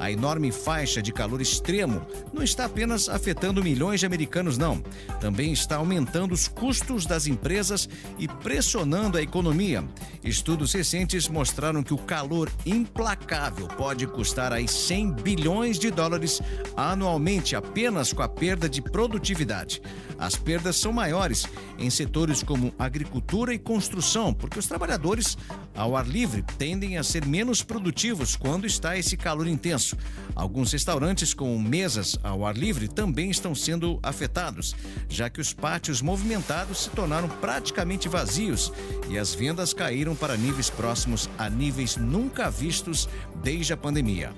A enorme faixa de calor extremo não está apenas afetando milhões de americanos, não. Também está aumentando os custos das empresas e pressionando a economia. Estudos recentes mostraram que o calor implacável pode custar aí 100 bilhões de dólares anualmente apenas com a perda de produtividade. As perdas são maiores em setores como agricultura e construção, porque os trabalhadores ao ar livre tendem a ser menos produtivos quando está esse calor intenso. serviço. Alguns restaurantes com mesas ao ar livre também estão sendo afetados, já que os pátios movimentados se tornaram praticamente vazios e as vendas caíram para níveis próximos a níveis nunca vistos desde a pandemia.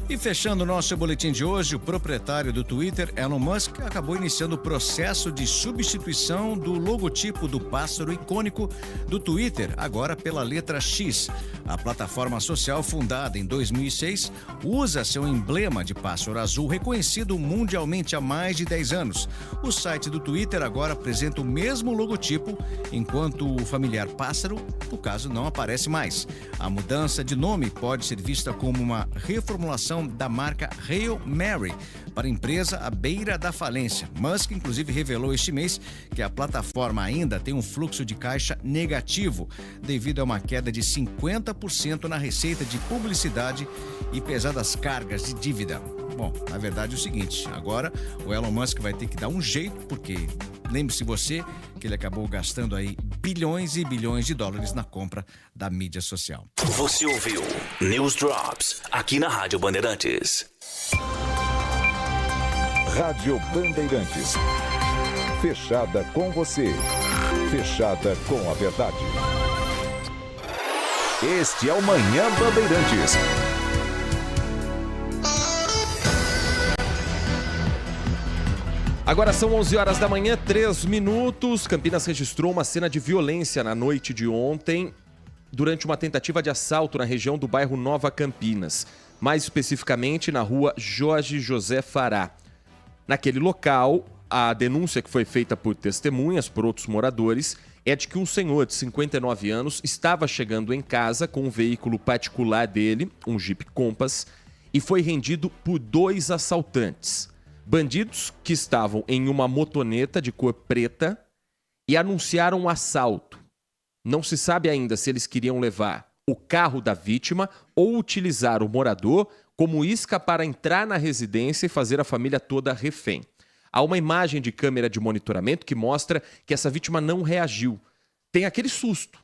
E fechando o nosso boletim de hoje, o proprietário do Twitter, Elon Musk, acabou iniciando o processo de substituição do logotipo do pássaro icônico do Twitter, agora pela letra X. A plataforma social, fundada em 2006, usa seu emblema de pássaro azul reconhecido mundialmente há mais de 10 anos. O site do Twitter agora apresenta o mesmo logotipo, enquanto o familiar pássaro, no caso, não aparece mais. A mudança de nome pode ser vista como uma reformulação da marca Hail Mary para a empresa à beira da falência. Musk, inclusive, revelou este mês que a plataforma ainda tem um fluxo de caixa negativo devido a uma queda de 50% na receita de publicidade e pesadas cargas de dívida. Bom, na verdade é o seguinte, agora o Elon Musk vai ter que dar um jeito, porque lembre-se você que ele acabou gastando aí bilhões e bilhões de dólares na compra da mídia social. Você ouviu News Drops aqui na Rádio Bandeirantes. Rádio Bandeirantes. Fechada com você. Fechada com a verdade. Este é o Manhã Bandeirantes. Agora são 11 horas da manhã, 3 minutos. Campinas registrou uma cena de violência na noite de ontem, durante uma tentativa de assalto na região do bairro Nova Campinas, mais especificamente na rua Jorge José Fará. Naquele local, a denúncia que foi feita por testemunhas, por outros moradores, é de que um senhor de 59 anos estava chegando em casa com um veículo particular dele, um Jeep Compass, e foi rendido por 2 assaltantes. Bandidos que estavam em uma motoneta de cor preta e anunciaram um assalto. Não se sabe ainda se eles queriam levar o carro da vítima ou utilizar o morador como isca para entrar na residência e fazer a família toda refém. Há uma imagem de câmera de monitoramento que mostra que essa vítima não reagiu. Tem aquele susto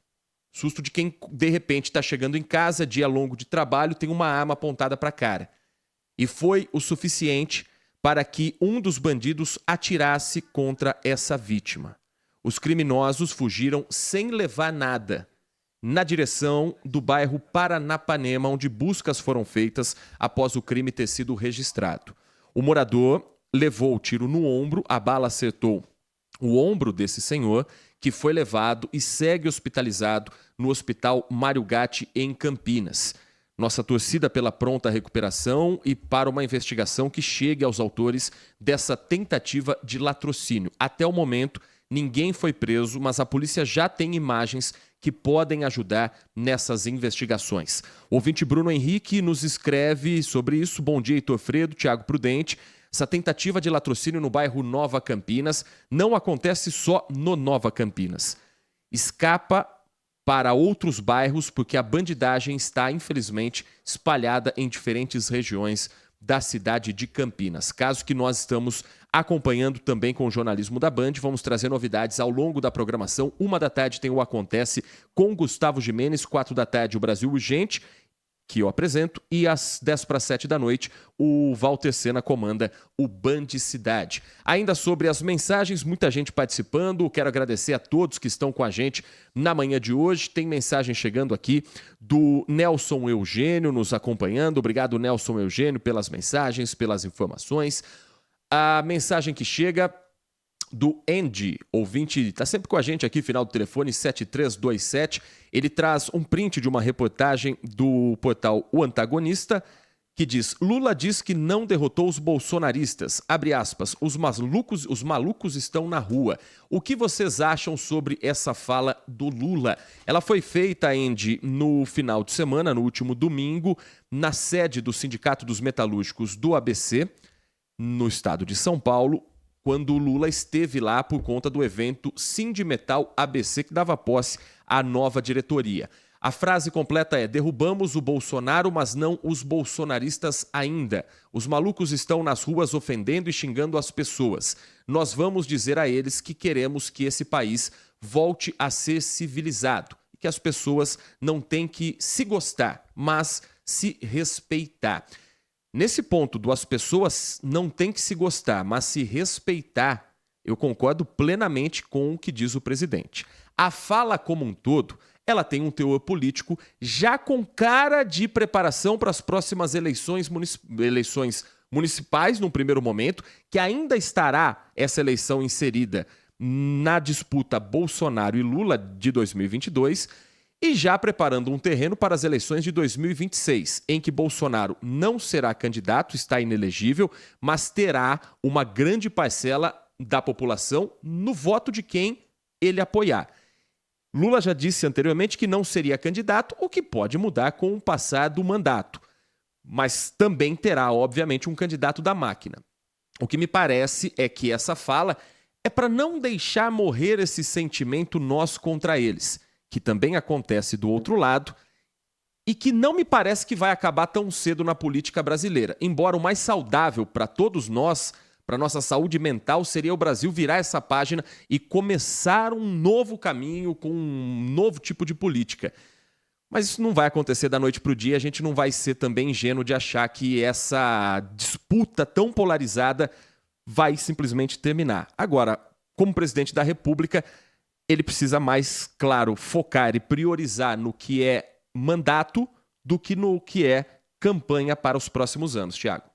de quem de repente está chegando em casa, dia longo de trabalho, tem uma arma apontada para a cara. E foi o suficiente para que um dos bandidos atirasse contra essa vítima. Os criminosos fugiram sem levar nada na direção do bairro Paranapanema, onde buscas foram feitas após o crime ter sido registrado. O morador levou o tiro no ombro, a bala acertou o ombro desse senhor, que foi levado e segue hospitalizado no Hospital Mário Gatti, em Campinas. Nossa torcida pela pronta recuperação e para uma investigação que chegue aos autores dessa tentativa de latrocínio. Até o momento, ninguém foi preso, mas a polícia já tem imagens que podem ajudar nessas investigações. O ouvinte Bruno Henrique nos escreve sobre isso. Bom dia, Heitor Fredo, Tiago Prudente. Essa tentativa de latrocínio no bairro Nova Campinas não acontece só no Nova Campinas. Escapa para outros bairros, porque a bandidagem está, infelizmente, espalhada em diferentes regiões da cidade de Campinas. Caso que nós estamos acompanhando também com o jornalismo da Band, vamos trazer novidades ao longo da programação. 13h tem o Acontece com Gustavo Gimenez, 16h o Brasil Urgente, que eu apresento, e às 6:50 o Walter Sena comanda o Band Cidade. Ainda sobre as mensagens, muita gente participando, quero agradecer a todos que estão com a gente na manhã de hoje. Tem mensagem chegando aqui do Nelson Eugênio nos acompanhando. Obrigado, Nelson Eugênio, pelas mensagens, pelas informações. A mensagem que chega do Andy, ouvinte, está sempre com a gente aqui, final do telefone 7327. Ele traz um print de uma reportagem do portal O Antagonista, que diz: Lula diz que não derrotou os bolsonaristas. Abre aspas, os malucos estão na rua. O que vocês acham sobre essa fala do Lula? Ela foi feita, Andy, no final de semana, no último domingo, na sede do Sindicato dos Metalúrgicos do ABC, no estado de São Paulo, quando o Lula esteve lá por conta do evento Sindimetal ABC, que dava posse à nova diretoria. A frase completa é: derrubamos o Bolsonaro, mas não os bolsonaristas ainda. Os malucos estão nas ruas ofendendo e xingando as pessoas. Nós vamos dizer a eles que queremos que esse país volte a ser civilizado, que as pessoas não têm que se gostar, mas se respeitar. Nesse ponto as pessoas não têm que se gostar, mas se respeitar, eu concordo plenamente com o que diz o presidente. A fala como um todo, ela tem um teor político já com cara de preparação para as próximas eleições municipais, num primeiro momento, que ainda estará essa eleição inserida na disputa Bolsonaro e Lula de 2022, e já preparando um terreno para as eleições de 2026, em que Bolsonaro não será candidato, está inelegível, mas terá uma grande parcela da população no voto de quem ele apoiar. Lula já disse anteriormente que não seria candidato, o que pode mudar com o passar do mandato, mas também terá, obviamente, um candidato da máquina. O que me parece é que essa fala é para não deixar morrer esse sentimento nós contra eles, que também acontece do outro lado e que não me parece que vai acabar tão cedo na política brasileira. Embora o mais saudável para todos nós, para nossa saúde mental, seria o Brasil virar essa página e começar um novo caminho com um novo tipo de política. Mas isso não vai acontecer da noite para o dia, a gente não vai ser também ingênuo de achar que essa disputa tão polarizada vai simplesmente terminar. Agora, como presidente da República, ele precisa mais, claro, focar e priorizar no que é mandato do que no que é campanha para os próximos anos, Thiago.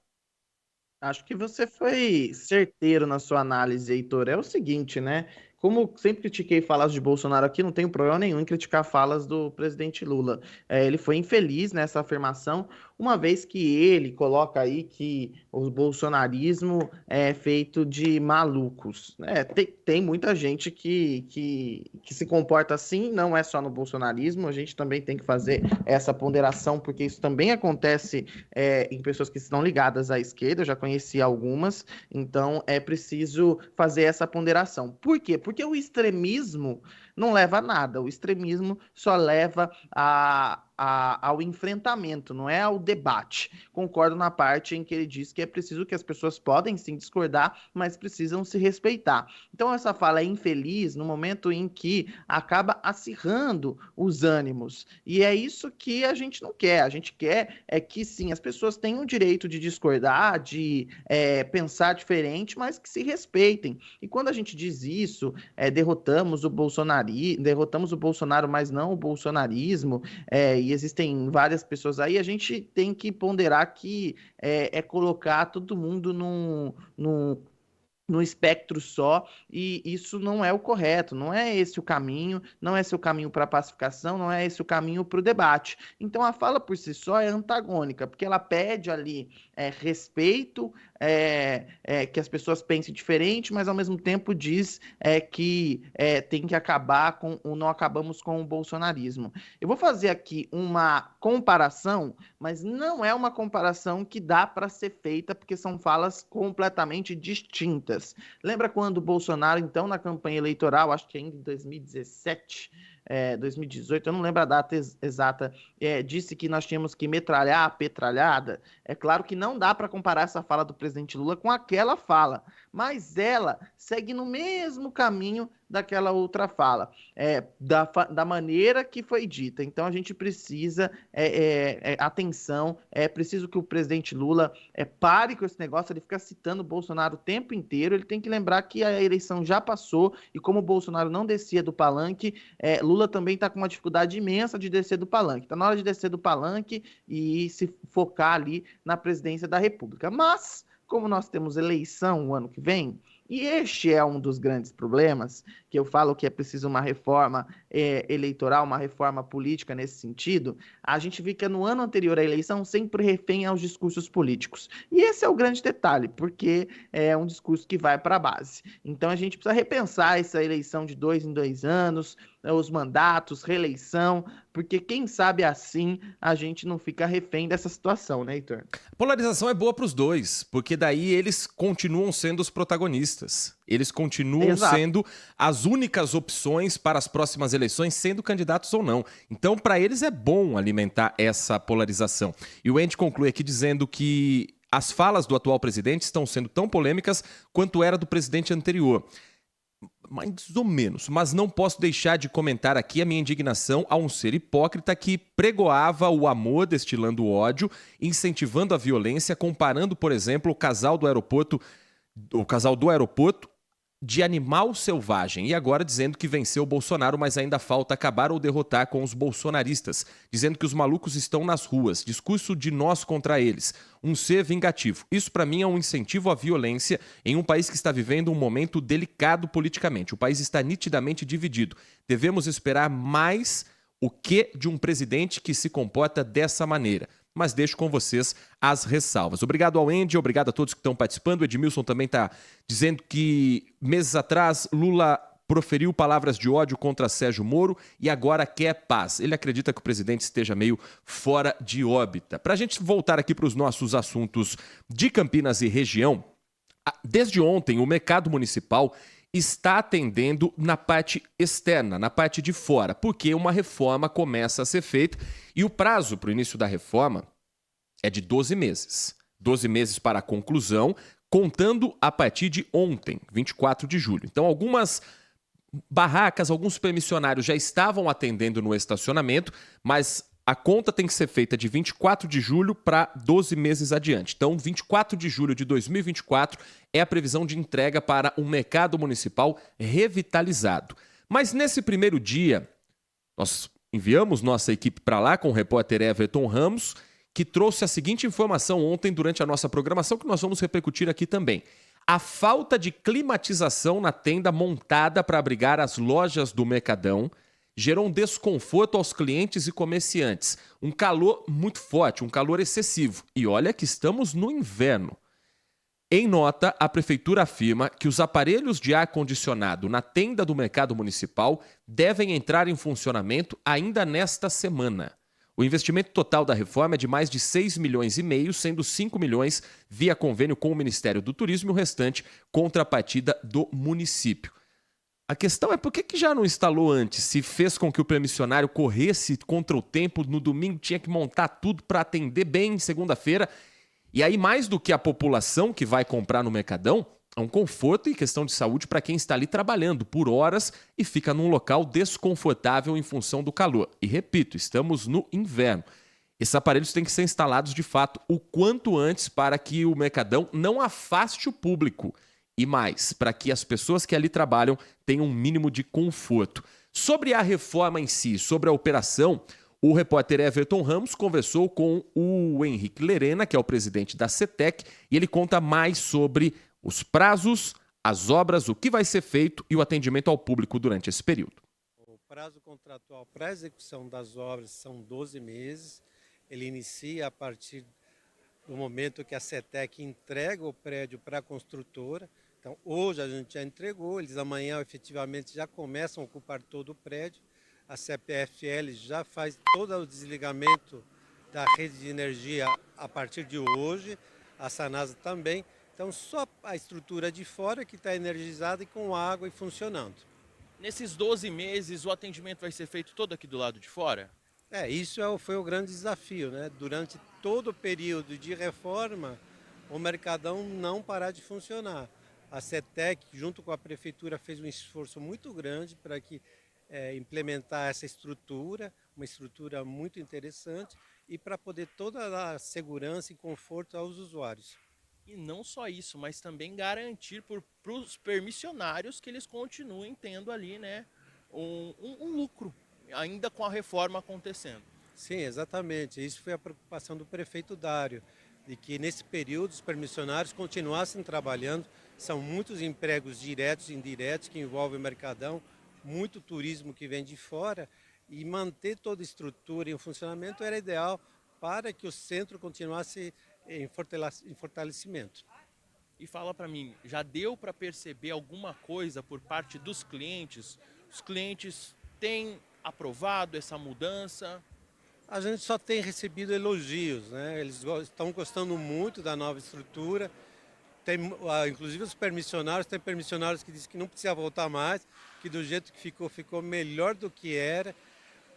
Acho que você foi certeiro na sua análise, Heitor. É o seguinte, né? Como sempre critiquei falas de Bolsonaro aqui, não tenho problema nenhum em criticar falas do presidente Lula. Ele foi infeliz nessa afirmação, uma vez que ele coloca aí que o bolsonarismo é feito de malucos. Tem muita gente que se comporta assim, não é só no bolsonarismo, a gente também tem que fazer essa ponderação, porque isso também acontece em pessoas que estão ligadas à esquerda, eu já conheci algumas, então é preciso fazer essa ponderação. Por quê? Porque o extremismo não leva a nada, o extremismo só leva ao enfrentamento, não é ao debate. Concordo na parte em que ele diz que é preciso que as pessoas podem sim discordar, mas precisam se respeitar. Então essa fala é infeliz no momento em que acaba acirrando os ânimos. E é isso que a gente não quer. A gente quer que sim, as pessoas tenham o direito de discordar, de pensar diferente, mas que se respeitem. E quando a gente diz isso, derrotamos o Bolsonaro, mas não o bolsonarismo, e existem várias pessoas aí, a gente tem que ponderar que é colocar todo mundo num espectro só, e isso não é o correto, não é esse o caminho, não é esse o caminho para a pacificação, não é esse o caminho para o debate. Então a fala por si só é antagônica, porque ela pede ali respeito, que as pessoas pensem diferente, mas ao mesmo tempo diz que tem que acabar não acabamos com o bolsonarismo. Eu vou fazer aqui uma comparação, mas não é uma comparação que dá para ser feita, porque são falas completamente distintas. Lembra quando o Bolsonaro, então, na campanha eleitoral, acho que ainda em 2017, 2018, eu não lembro a data exata, disse que nós tínhamos que metralhar a petralhada? É claro que não dá para comparar essa fala do presidente Lula com aquela fala, mas ela segue no mesmo caminho daquela outra fala, da maneira que foi dita. Então a gente precisa, atenção, é preciso que o presidente Lula pare com esse negócio, ele fica citando o Bolsonaro o tempo inteiro, ele tem que lembrar que a eleição já passou, e como o Bolsonaro não descia do palanque, Lula também está com uma dificuldade imensa de descer do palanque. Está na hora de descer do palanque e se focar ali na presidência da República. Mas, como nós temos eleição o ano que vem, e este é um dos grandes problemas, que eu falo que é preciso uma reforma eleitoral, uma reforma política nesse sentido, a gente fica no ano anterior à eleição sempre refém aos discursos políticos. E esse é o grande detalhe, porque é um discurso que vai para a base. Então a gente precisa repensar essa eleição de 2 em 2 anos, os mandatos, reeleição, porque quem sabe assim a gente não fica refém dessa situação, né, Heitor? A polarização é boa para os dois, porque daí eles continuam sendo os protagonistas. Eles continuam sendo as únicas opções para as próximas eleições, sendo candidatos ou não. Então, para eles é bom alimentar essa polarização. E o Andy conclui aqui dizendo que as falas do atual presidente estão sendo tão polêmicas quanto era do presidente anterior. mais ou menos, mas não posso deixar de comentar aqui a minha indignação a um ser hipócrita que pregoava o amor destilando ódio, incentivando a violência, comparando, por exemplo, o casal do aeroporto de animal selvagem, e agora dizendo que venceu o Bolsonaro, mas ainda falta acabar ou derrotar com os bolsonaristas, dizendo que os malucos estão nas ruas, discurso de nós contra eles, um ser vingativo. Isso para mim é um incentivo à violência em um país que está vivendo um momento delicado politicamente. O país está nitidamente dividido. Devemos esperar mais o que de um presidente que se comporta dessa maneira. Mas deixo com vocês as ressalvas. Obrigado ao Andy, obrigado a todos que estão participando. O Edmilson também está dizendo que meses atrás Lula proferiu palavras de ódio contra Sérgio Moro e agora quer paz. Ele acredita que o presidente esteja meio fora de órbita. Para a gente voltar aqui para os nossos assuntos de Campinas e região, desde ontem o mercado municipal está atendendo na parte externa, na parte de fora, porque uma reforma começa a ser feita e o prazo para o início da reforma é de 12 meses. 12 meses para a conclusão, contando a partir de ontem, 24 de julho. Então, algumas barracas, alguns permissionários já estavam atendendo no estacionamento, mas a conta tem que ser feita de 24 de julho para 12 meses adiante. Então, 24 de julho de 2024 é a previsão de entrega para um mercado municipal revitalizado. Mas nesse primeiro dia, nós enviamos nossa equipe para lá com o repórter Everton Ramos, que trouxe a seguinte informação ontem durante a nossa programação, que nós vamos repercutir aqui também. A falta de climatização na tenda montada para abrigar as lojas do Mercadão gerou um desconforto aos clientes e comerciantes. Um calor muito forte, um calor excessivo. E olha que estamos no inverno. Em nota, a prefeitura afirma que os aparelhos de ar-condicionado na tenda do mercado municipal devem entrar em funcionamento ainda nesta semana. O investimento total da reforma é de mais de 6,5 milhões, sendo 5 milhões via convênio com o Ministério do Turismo e o restante contrapartida do município. A questão é por que já não instalou antes? Se fez com que o permissionário corresse contra o tempo, no domingo tinha que montar tudo para atender bem segunda-feira. E aí, mais do que a população que vai comprar no Mercadão, é um conforto e questão de saúde para quem está ali trabalhando por horas e fica num local desconfortável em função do calor. E repito, estamos no inverno. Esses aparelhos têm que ser instalados de fato o quanto antes para que o Mercadão não afaste o público. E mais, para que as pessoas que ali trabalham tenham um mínimo de conforto. Sobre a reforma em si, sobre a operação, o repórter Everton Ramos conversou com o Henrique Lerena, que é o presidente da CETEC, e ele conta mais sobre os prazos, as obras, o que vai ser feito e o atendimento ao público durante esse período. O prazo contratual para a execução das obras são 12 meses. Ele inicia a partir do momento que a CETEC entrega o prédio para a construtora. Então, hoje a gente já entregou, eles amanhã efetivamente já começam a ocupar todo o prédio. A CPFL já faz todo o desligamento da rede de energia a partir de hoje, a Sanasa também. Então, só a estrutura de fora que está energizada e com água e funcionando. Nesses 12 meses, o atendimento vai ser feito todo aqui do lado de fora? Isso foi o grande desafio, né? Durante todo o período de reforma, o Mercadão não parar de funcionar. A CETEC, junto com a Prefeitura, fez um esforço muito grande para implementar essa estrutura, uma estrutura muito interessante, e para poder toda a segurança e conforto aos usuários. E não só isso, mas também garantir para os permissionários que eles continuem tendo ali, né, um lucro, ainda com a reforma acontecendo. Sim, exatamente. Isso foi a preocupação do prefeito Dário, de que nesse período os permissionários continuassem trabalhando. São muitos empregos diretos e indiretos que envolvem o Mercadão, muito turismo que vem de fora, e manter toda a estrutura em funcionamento era ideal para que o centro continuasse em fortalecimento. E fala para mim, já deu para perceber alguma coisa por parte dos clientes? Os clientes têm aprovado essa mudança? A gente só tem recebido elogios, né? Eles estão gostando muito da nova estrutura. Inclusive os permissionários, tem permissionários que dizem que não precisa voltar mais, que do jeito que ficou melhor do que era.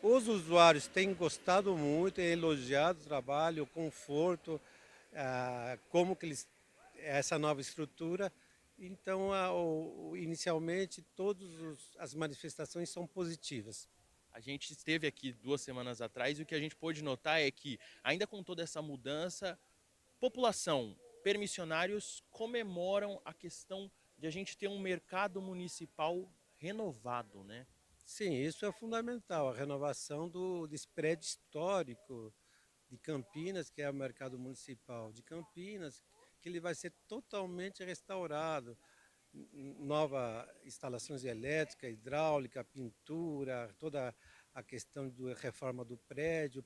Os usuários têm gostado muito, têm elogiado o trabalho, o conforto, como que essa nova estrutura, Então, inicialmente, todas as manifestações são positivas. A gente esteve aqui 2 semanas atrás e o que a gente pôde notar é que, ainda com toda essa mudança, população, permissionários comemoram a questão de a gente ter um mercado municipal renovado, né? Sim, isso é fundamental, a renovação desse prédio histórico de Campinas, que é o mercado municipal de Campinas, que ele vai ser totalmente restaurado. Novas instalações elétricas, hidráulica, pintura, toda a questão da reforma do prédio.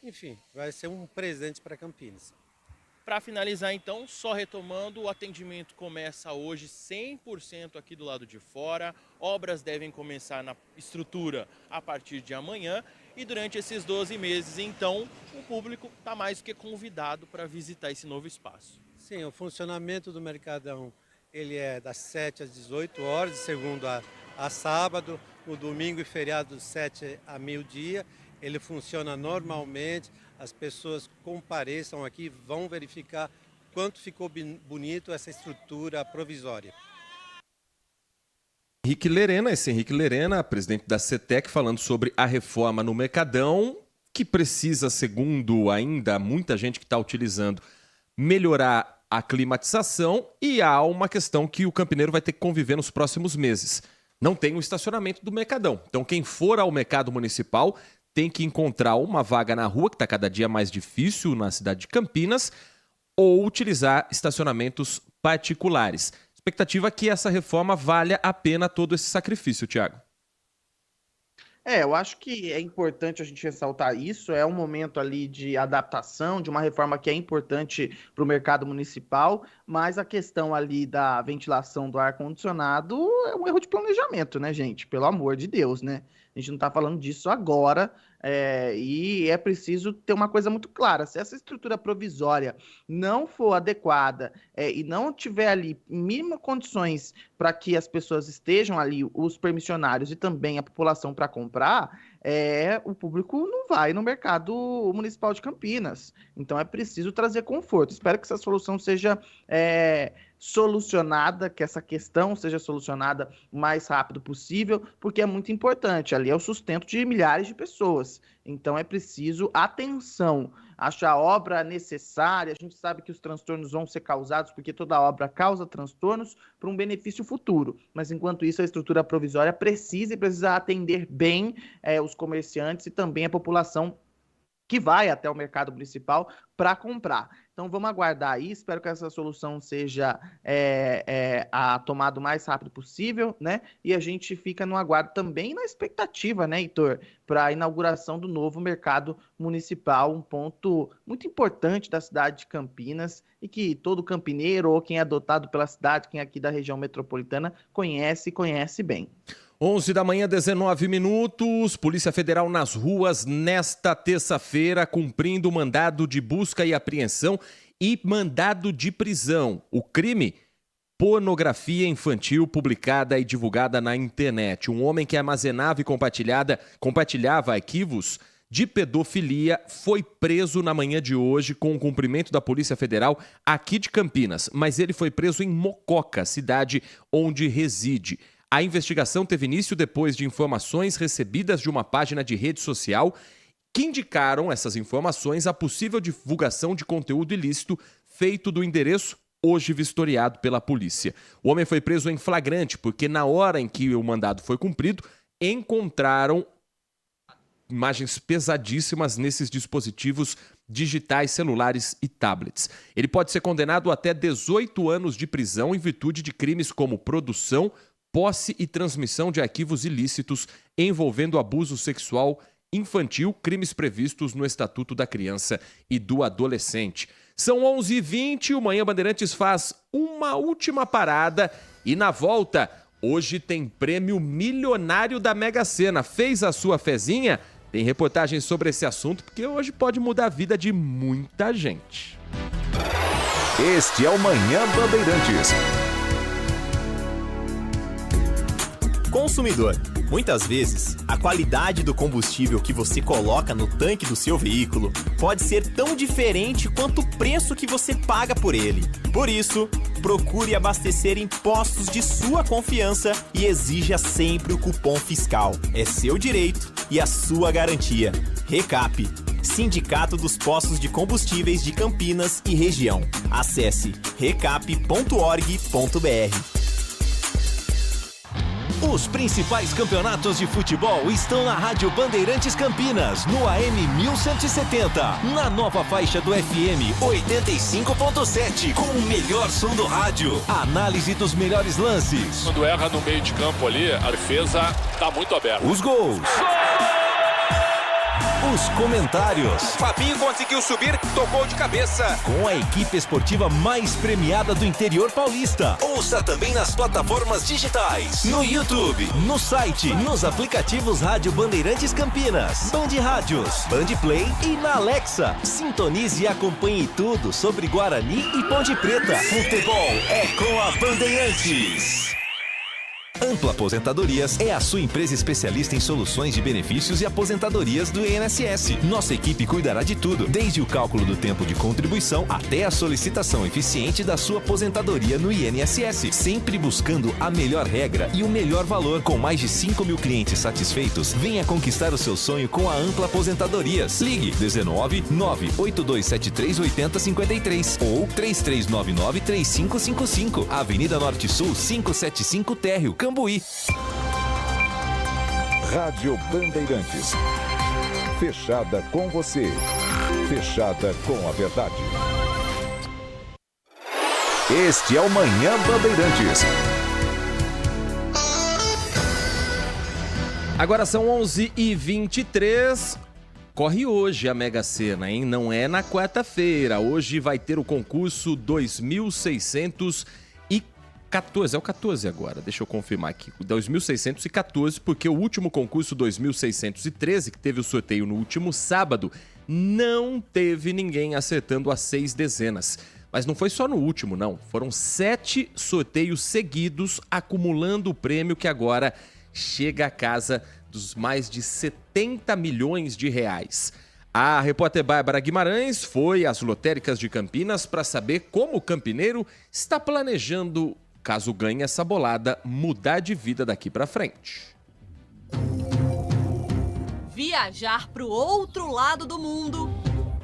Enfim, vai ser um presente para Campinas. Para finalizar, então, só retomando, o atendimento começa hoje 100% aqui do lado de fora. Obras devem começar na estrutura a partir de amanhã. E durante esses 12 meses, então, o público está mais do que convidado para visitar esse novo espaço. Sim, o funcionamento do Mercadão ele é das 7 às 18 horas, de segunda a sábado, o domingo e feriado dos 7 a meio-dia. Ele funciona normalmente, as pessoas compareçam aqui, vão verificar quanto ficou bonito essa estrutura provisória. Henrique Lerena, presidente da CETEC, falando sobre a reforma no Mercadão, que precisa, segundo ainda muita gente que está utilizando, melhorar a climatização, e há uma questão que o campineiro vai ter que conviver nos próximos meses. Não tem o estacionamento do Mercadão. Então, quem for ao mercado municipal tem que encontrar uma vaga na rua, que está cada dia mais difícil na cidade de Campinas, ou utilizar estacionamentos particulares. Expectativa é que essa reforma valha a pena todo esse sacrifício, Thiago. Eu acho que é importante a gente ressaltar isso, é um momento ali de adaptação, de uma reforma que é importante para o mercado municipal, mas a questão ali da ventilação do ar-condicionado é um erro de planejamento, né, gente? Pelo amor de Deus, né? A gente não está falando disso agora, e é preciso ter uma coisa muito clara. Se essa estrutura provisória não for adequada e não tiver ali mínimas condições para que as pessoas estejam ali, os permissionários e também a população para comprar, o público não vai no mercado municipal de Campinas. Então é preciso trazer conforto. Espero que essa solução seja solucionada, que essa questão seja solucionada o mais rápido possível, porque é muito importante. Ali é o sustento de milhares de pessoas. Então é preciso atenção. Acho a obra necessária. A gente sabe que os transtornos vão ser causados porque toda obra causa transtornos para um benefício futuro. Mas enquanto isso, a estrutura provisória precisa atender bem os comerciantes e também a população que vai até o mercado municipal para comprar. Então vamos aguardar aí, espero que essa solução seja tomada o mais rápido possível, né? E a gente fica no aguardo também na expectativa, né, Heitor, para a inauguração do novo mercado municipal, um ponto muito importante da cidade de Campinas e que todo campineiro ou quem é adotado pela cidade, quem é aqui da região metropolitana, conhece bem. 11 da manhã, 19 minutos. Polícia Federal nas ruas nesta terça-feira, cumprindo mandado de busca e apreensão e mandado de prisão. O crime? Pornografia infantil publicada e divulgada na internet. Um homem que armazenava e compartilhava arquivos de pedofilia foi preso na manhã de hoje com o cumprimento da Polícia Federal aqui de Campinas. Mas ele foi preso em Mococa, cidade onde reside. A investigação teve início depois de informações recebidas de uma página de rede social que indicaram essas informações a possível divulgação de conteúdo ilícito feito do endereço hoje vistoriado pela polícia. O homem foi preso em flagrante porque na hora em que o mandado foi cumprido, encontraram imagens pesadíssimas nesses dispositivos digitais, celulares e tablets. Ele pode ser condenado a até 18 anos de prisão em virtude de crimes como produção, posse e transmissão de arquivos ilícitos envolvendo abuso sexual infantil, crimes previstos no Estatuto da Criança e do Adolescente. São 11h20, o Manhã Bandeirantes faz uma última parada e na volta, hoje tem prêmio milionário da Mega Sena. Fez a sua fezinha? Tem reportagem sobre esse assunto, porque hoje pode mudar a vida de muita gente. Este é o Manhã Bandeirantes. Consumidor. Muitas vezes, a qualidade do combustível que você coloca no tanque do seu veículo pode ser tão diferente quanto o preço que você paga por ele. Por isso, procure abastecer em postos de sua confiança e exija sempre o cupom fiscal. É seu direito e a sua garantia. Recap, Sindicato dos Postos de Combustíveis de Campinas e Região. Acesse recap.org.br. Os principais campeonatos de futebol estão na Rádio Bandeirantes Campinas, no AM 1170, na nova faixa do FM 85.7, com o melhor som do rádio. Análise dos melhores lances. Quando erra no meio de campo ali, a defesa tá muito aberta. Os gols. Os comentários. Fabinho conseguiu subir, tocou de cabeça. Com a equipe esportiva mais premiada do interior paulista. Ouça também nas plataformas digitais, no YouTube, no site, nos aplicativos Rádio Bandeirantes Campinas, Band Rádios, Band Play e na Alexa. Sintonize e acompanhe tudo sobre Guarani e Ponte Preta. Futebol é com a Bandeirantes. Ampla Aposentadorias é a sua empresa especialista em soluções de benefícios e aposentadorias do INSS. Nossa equipe cuidará de tudo, desde o cálculo do tempo de contribuição até a solicitação eficiente da sua aposentadoria no INSS, sempre buscando a melhor regra e o melhor valor. Com mais de 5 mil clientes satisfeitos, venha conquistar o seu sonho com a Ampla Aposentadorias. Ligue 19 98273 8053 ou 3399 3555, Avenida Norte Sul 575 Térreo, Cambuí. Rádio Bandeirantes. Fechada com você. Fechada com a verdade. Este é o Manhã Bandeirantes. Agora são 11h23. Corre hoje a Mega Sena, hein? Não é na quarta-feira. Hoje vai ter o concurso 2614. É o 14 agora, deixa eu confirmar aqui. 2614, porque o último concurso 2613, que teve o sorteio no último sábado, não teve ninguém acertando as 6 dezenas. Mas não foi só no último, não. Foram 7 sorteios seguidos, acumulando o prêmio que agora chega à casa dos mais de 70 milhões de reais. A repórter Bárbara Guimarães foi às lotéricas de Campinas para saber como o campineiro está planejando, caso ganhe essa bolada, mudar de vida daqui para frente. Viajar para o outro lado do mundo.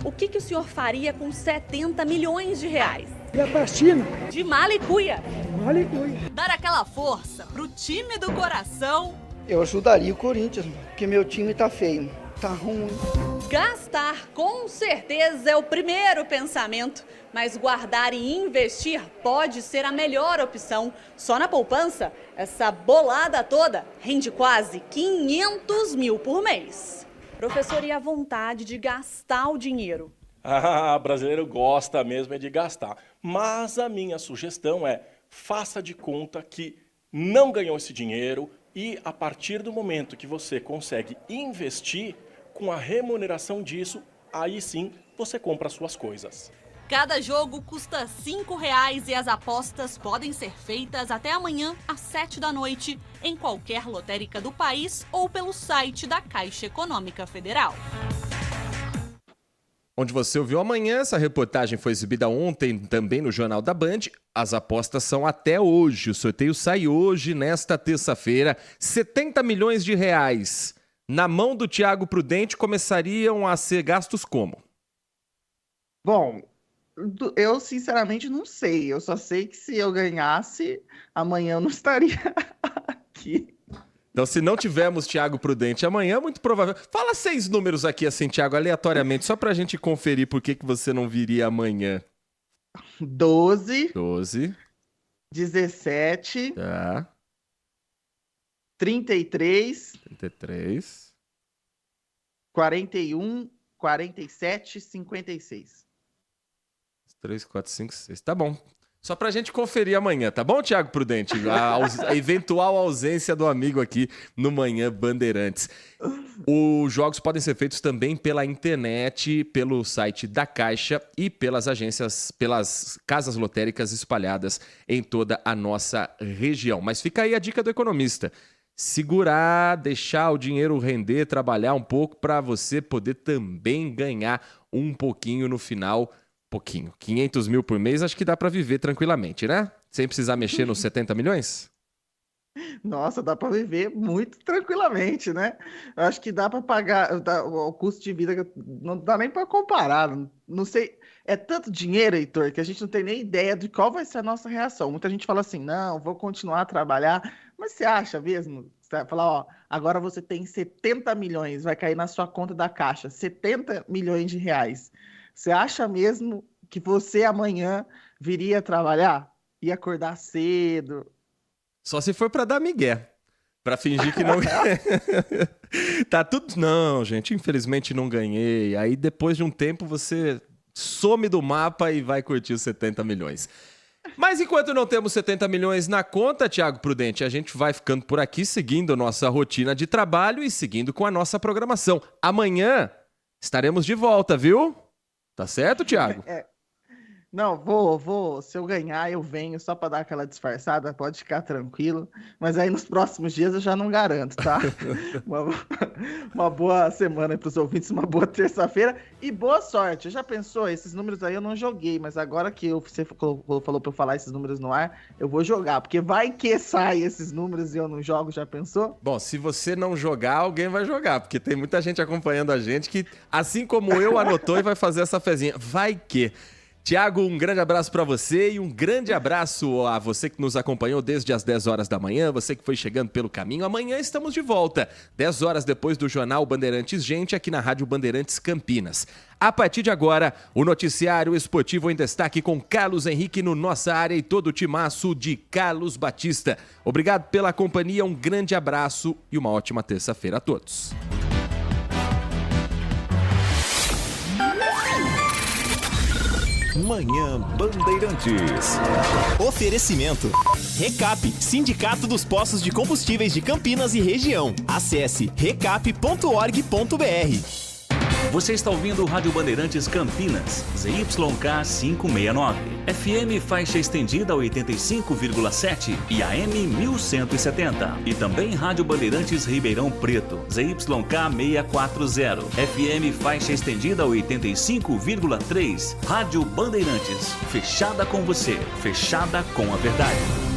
O que o senhor faria com 70 milhões de reais? Ia pra China. De mala e cuia. Malicuia. Dar aquela força pro time do coração. Eu ajudaria o Corinthians, porque meu time tá feio, tá ruim. Gastar, com certeza, é o primeiro pensamento. Mas guardar e investir pode ser a melhor opção. Só na poupança, essa bolada toda rende quase 500 mil por mês. Professor, e a vontade de gastar o dinheiro? Brasileiro gosta mesmo de gastar. Mas a minha sugestão é, faça de conta que não ganhou esse dinheiro e a partir do momento que você consegue investir, com a remuneração disso, aí sim você compra suas coisas. Cada jogo custa R$ 5 e as apostas podem ser feitas até amanhã às 7 da noite em qualquer lotérica do país ou pelo site da Caixa Econômica Federal. Onde você ouviu amanhã, essa reportagem foi exibida ontem também no Jornal da Band. As apostas são até hoje, o sorteio sai hoje, nesta terça-feira. 70 milhões de reais na mão do Thiago Prudente começariam a ser gastos como? Bom, eu sinceramente não sei. Eu só sei que se eu ganhasse, amanhã eu não estaria aqui. Então, se não tivermos Thiago Prudente amanhã, muito provável... Fala 6 números aqui, assim, Thiago, aleatoriamente, só pra gente conferir por que você não viria amanhã. 12. 17. Tá. 33. 41, 47, 56. 3, 4, 5, 6. Tá bom. Só pra gente conferir amanhã, tá bom, Thiago Prudente? A eventual ausência do amigo aqui no Manhã Bandeirantes. Os jogos podem ser feitos também pela internet, pelo site da Caixa e pelas agências, pelas casas lotéricas espalhadas em toda a nossa região. Mas fica aí a dica do economista. segurar, deixar o dinheiro render, trabalhar um pouco para você poder também ganhar um pouquinho no final. Pouquinho. 500 mil por mês, acho que dá para viver tranquilamente, né? Sem precisar mexer nos 70 milhões? Nossa, dá para viver muito tranquilamente, né? Eu acho que dá para pagar o custo de vida, que não dá nem para comparar. Não sei, é tanto dinheiro, Heitor, que a gente não tem nem ideia de qual vai ser a nossa reação. Muita gente fala assim, não, vou continuar a trabalhar, mas você acha mesmo? Você vai falar, ó, agora você tem 70 milhões, vai cair na sua conta da Caixa, 70 milhões de reais. Você acha mesmo que você amanhã viria trabalhar? Ia acordar cedo? Só se for para dar migué, para fingir que não... Tá tudo... Não, gente, infelizmente não ganhei. Aí depois de um tempo você some do mapa e vai curtir os 70 milhões. Mas enquanto não temos 70 milhões na conta, Thiago Prudente, a gente vai ficando por aqui, seguindo nossa rotina de trabalho e seguindo com a nossa programação. Amanhã estaremos de volta, viu? Tá certo, Thiago? Não, vou. Se eu ganhar, eu venho só para dar aquela disfarçada, pode ficar tranquilo. Mas aí nos próximos dias eu já não garanto, tá? Uma boa semana para os ouvintes, uma boa terça-feira e boa sorte. Já pensou? Esses números aí eu não joguei, mas agora que você falou para eu falar esses números no ar, eu vou jogar, porque vai que sai esses números e eu não jogo, já pensou? Bom, se você não jogar, alguém vai jogar, porque tem muita gente acompanhando a gente que, assim como eu, anotou e vai fazer essa fezinha. Vai que... Thiago, um grande abraço para você e um grande abraço a você que nos acompanhou desde as 10 horas da manhã, você que foi chegando pelo caminho. Amanhã estamos de volta, 10 horas depois do Jornal Bandeirantes Gente, aqui na Rádio Bandeirantes Campinas. A partir de agora, o noticiário esportivo em destaque com Carlos Henrique no Nossa Área e todo o timaço de Carlos Batista. Obrigado pela companhia, um grande abraço e uma ótima terça-feira a todos. Manhã Bandeirantes. Oferecimento. Recap, Sindicato dos Postos de Combustíveis de Campinas e Região. Acesse recap.org.br. Você está ouvindo o Rádio Bandeirantes Campinas, ZYK 569, FM faixa estendida 85,7 e AM 1170. E também Rádio Bandeirantes Ribeirão Preto, ZYK 640, FM faixa estendida 85,3. Rádio Bandeirantes, fechada com você, fechada com a verdade.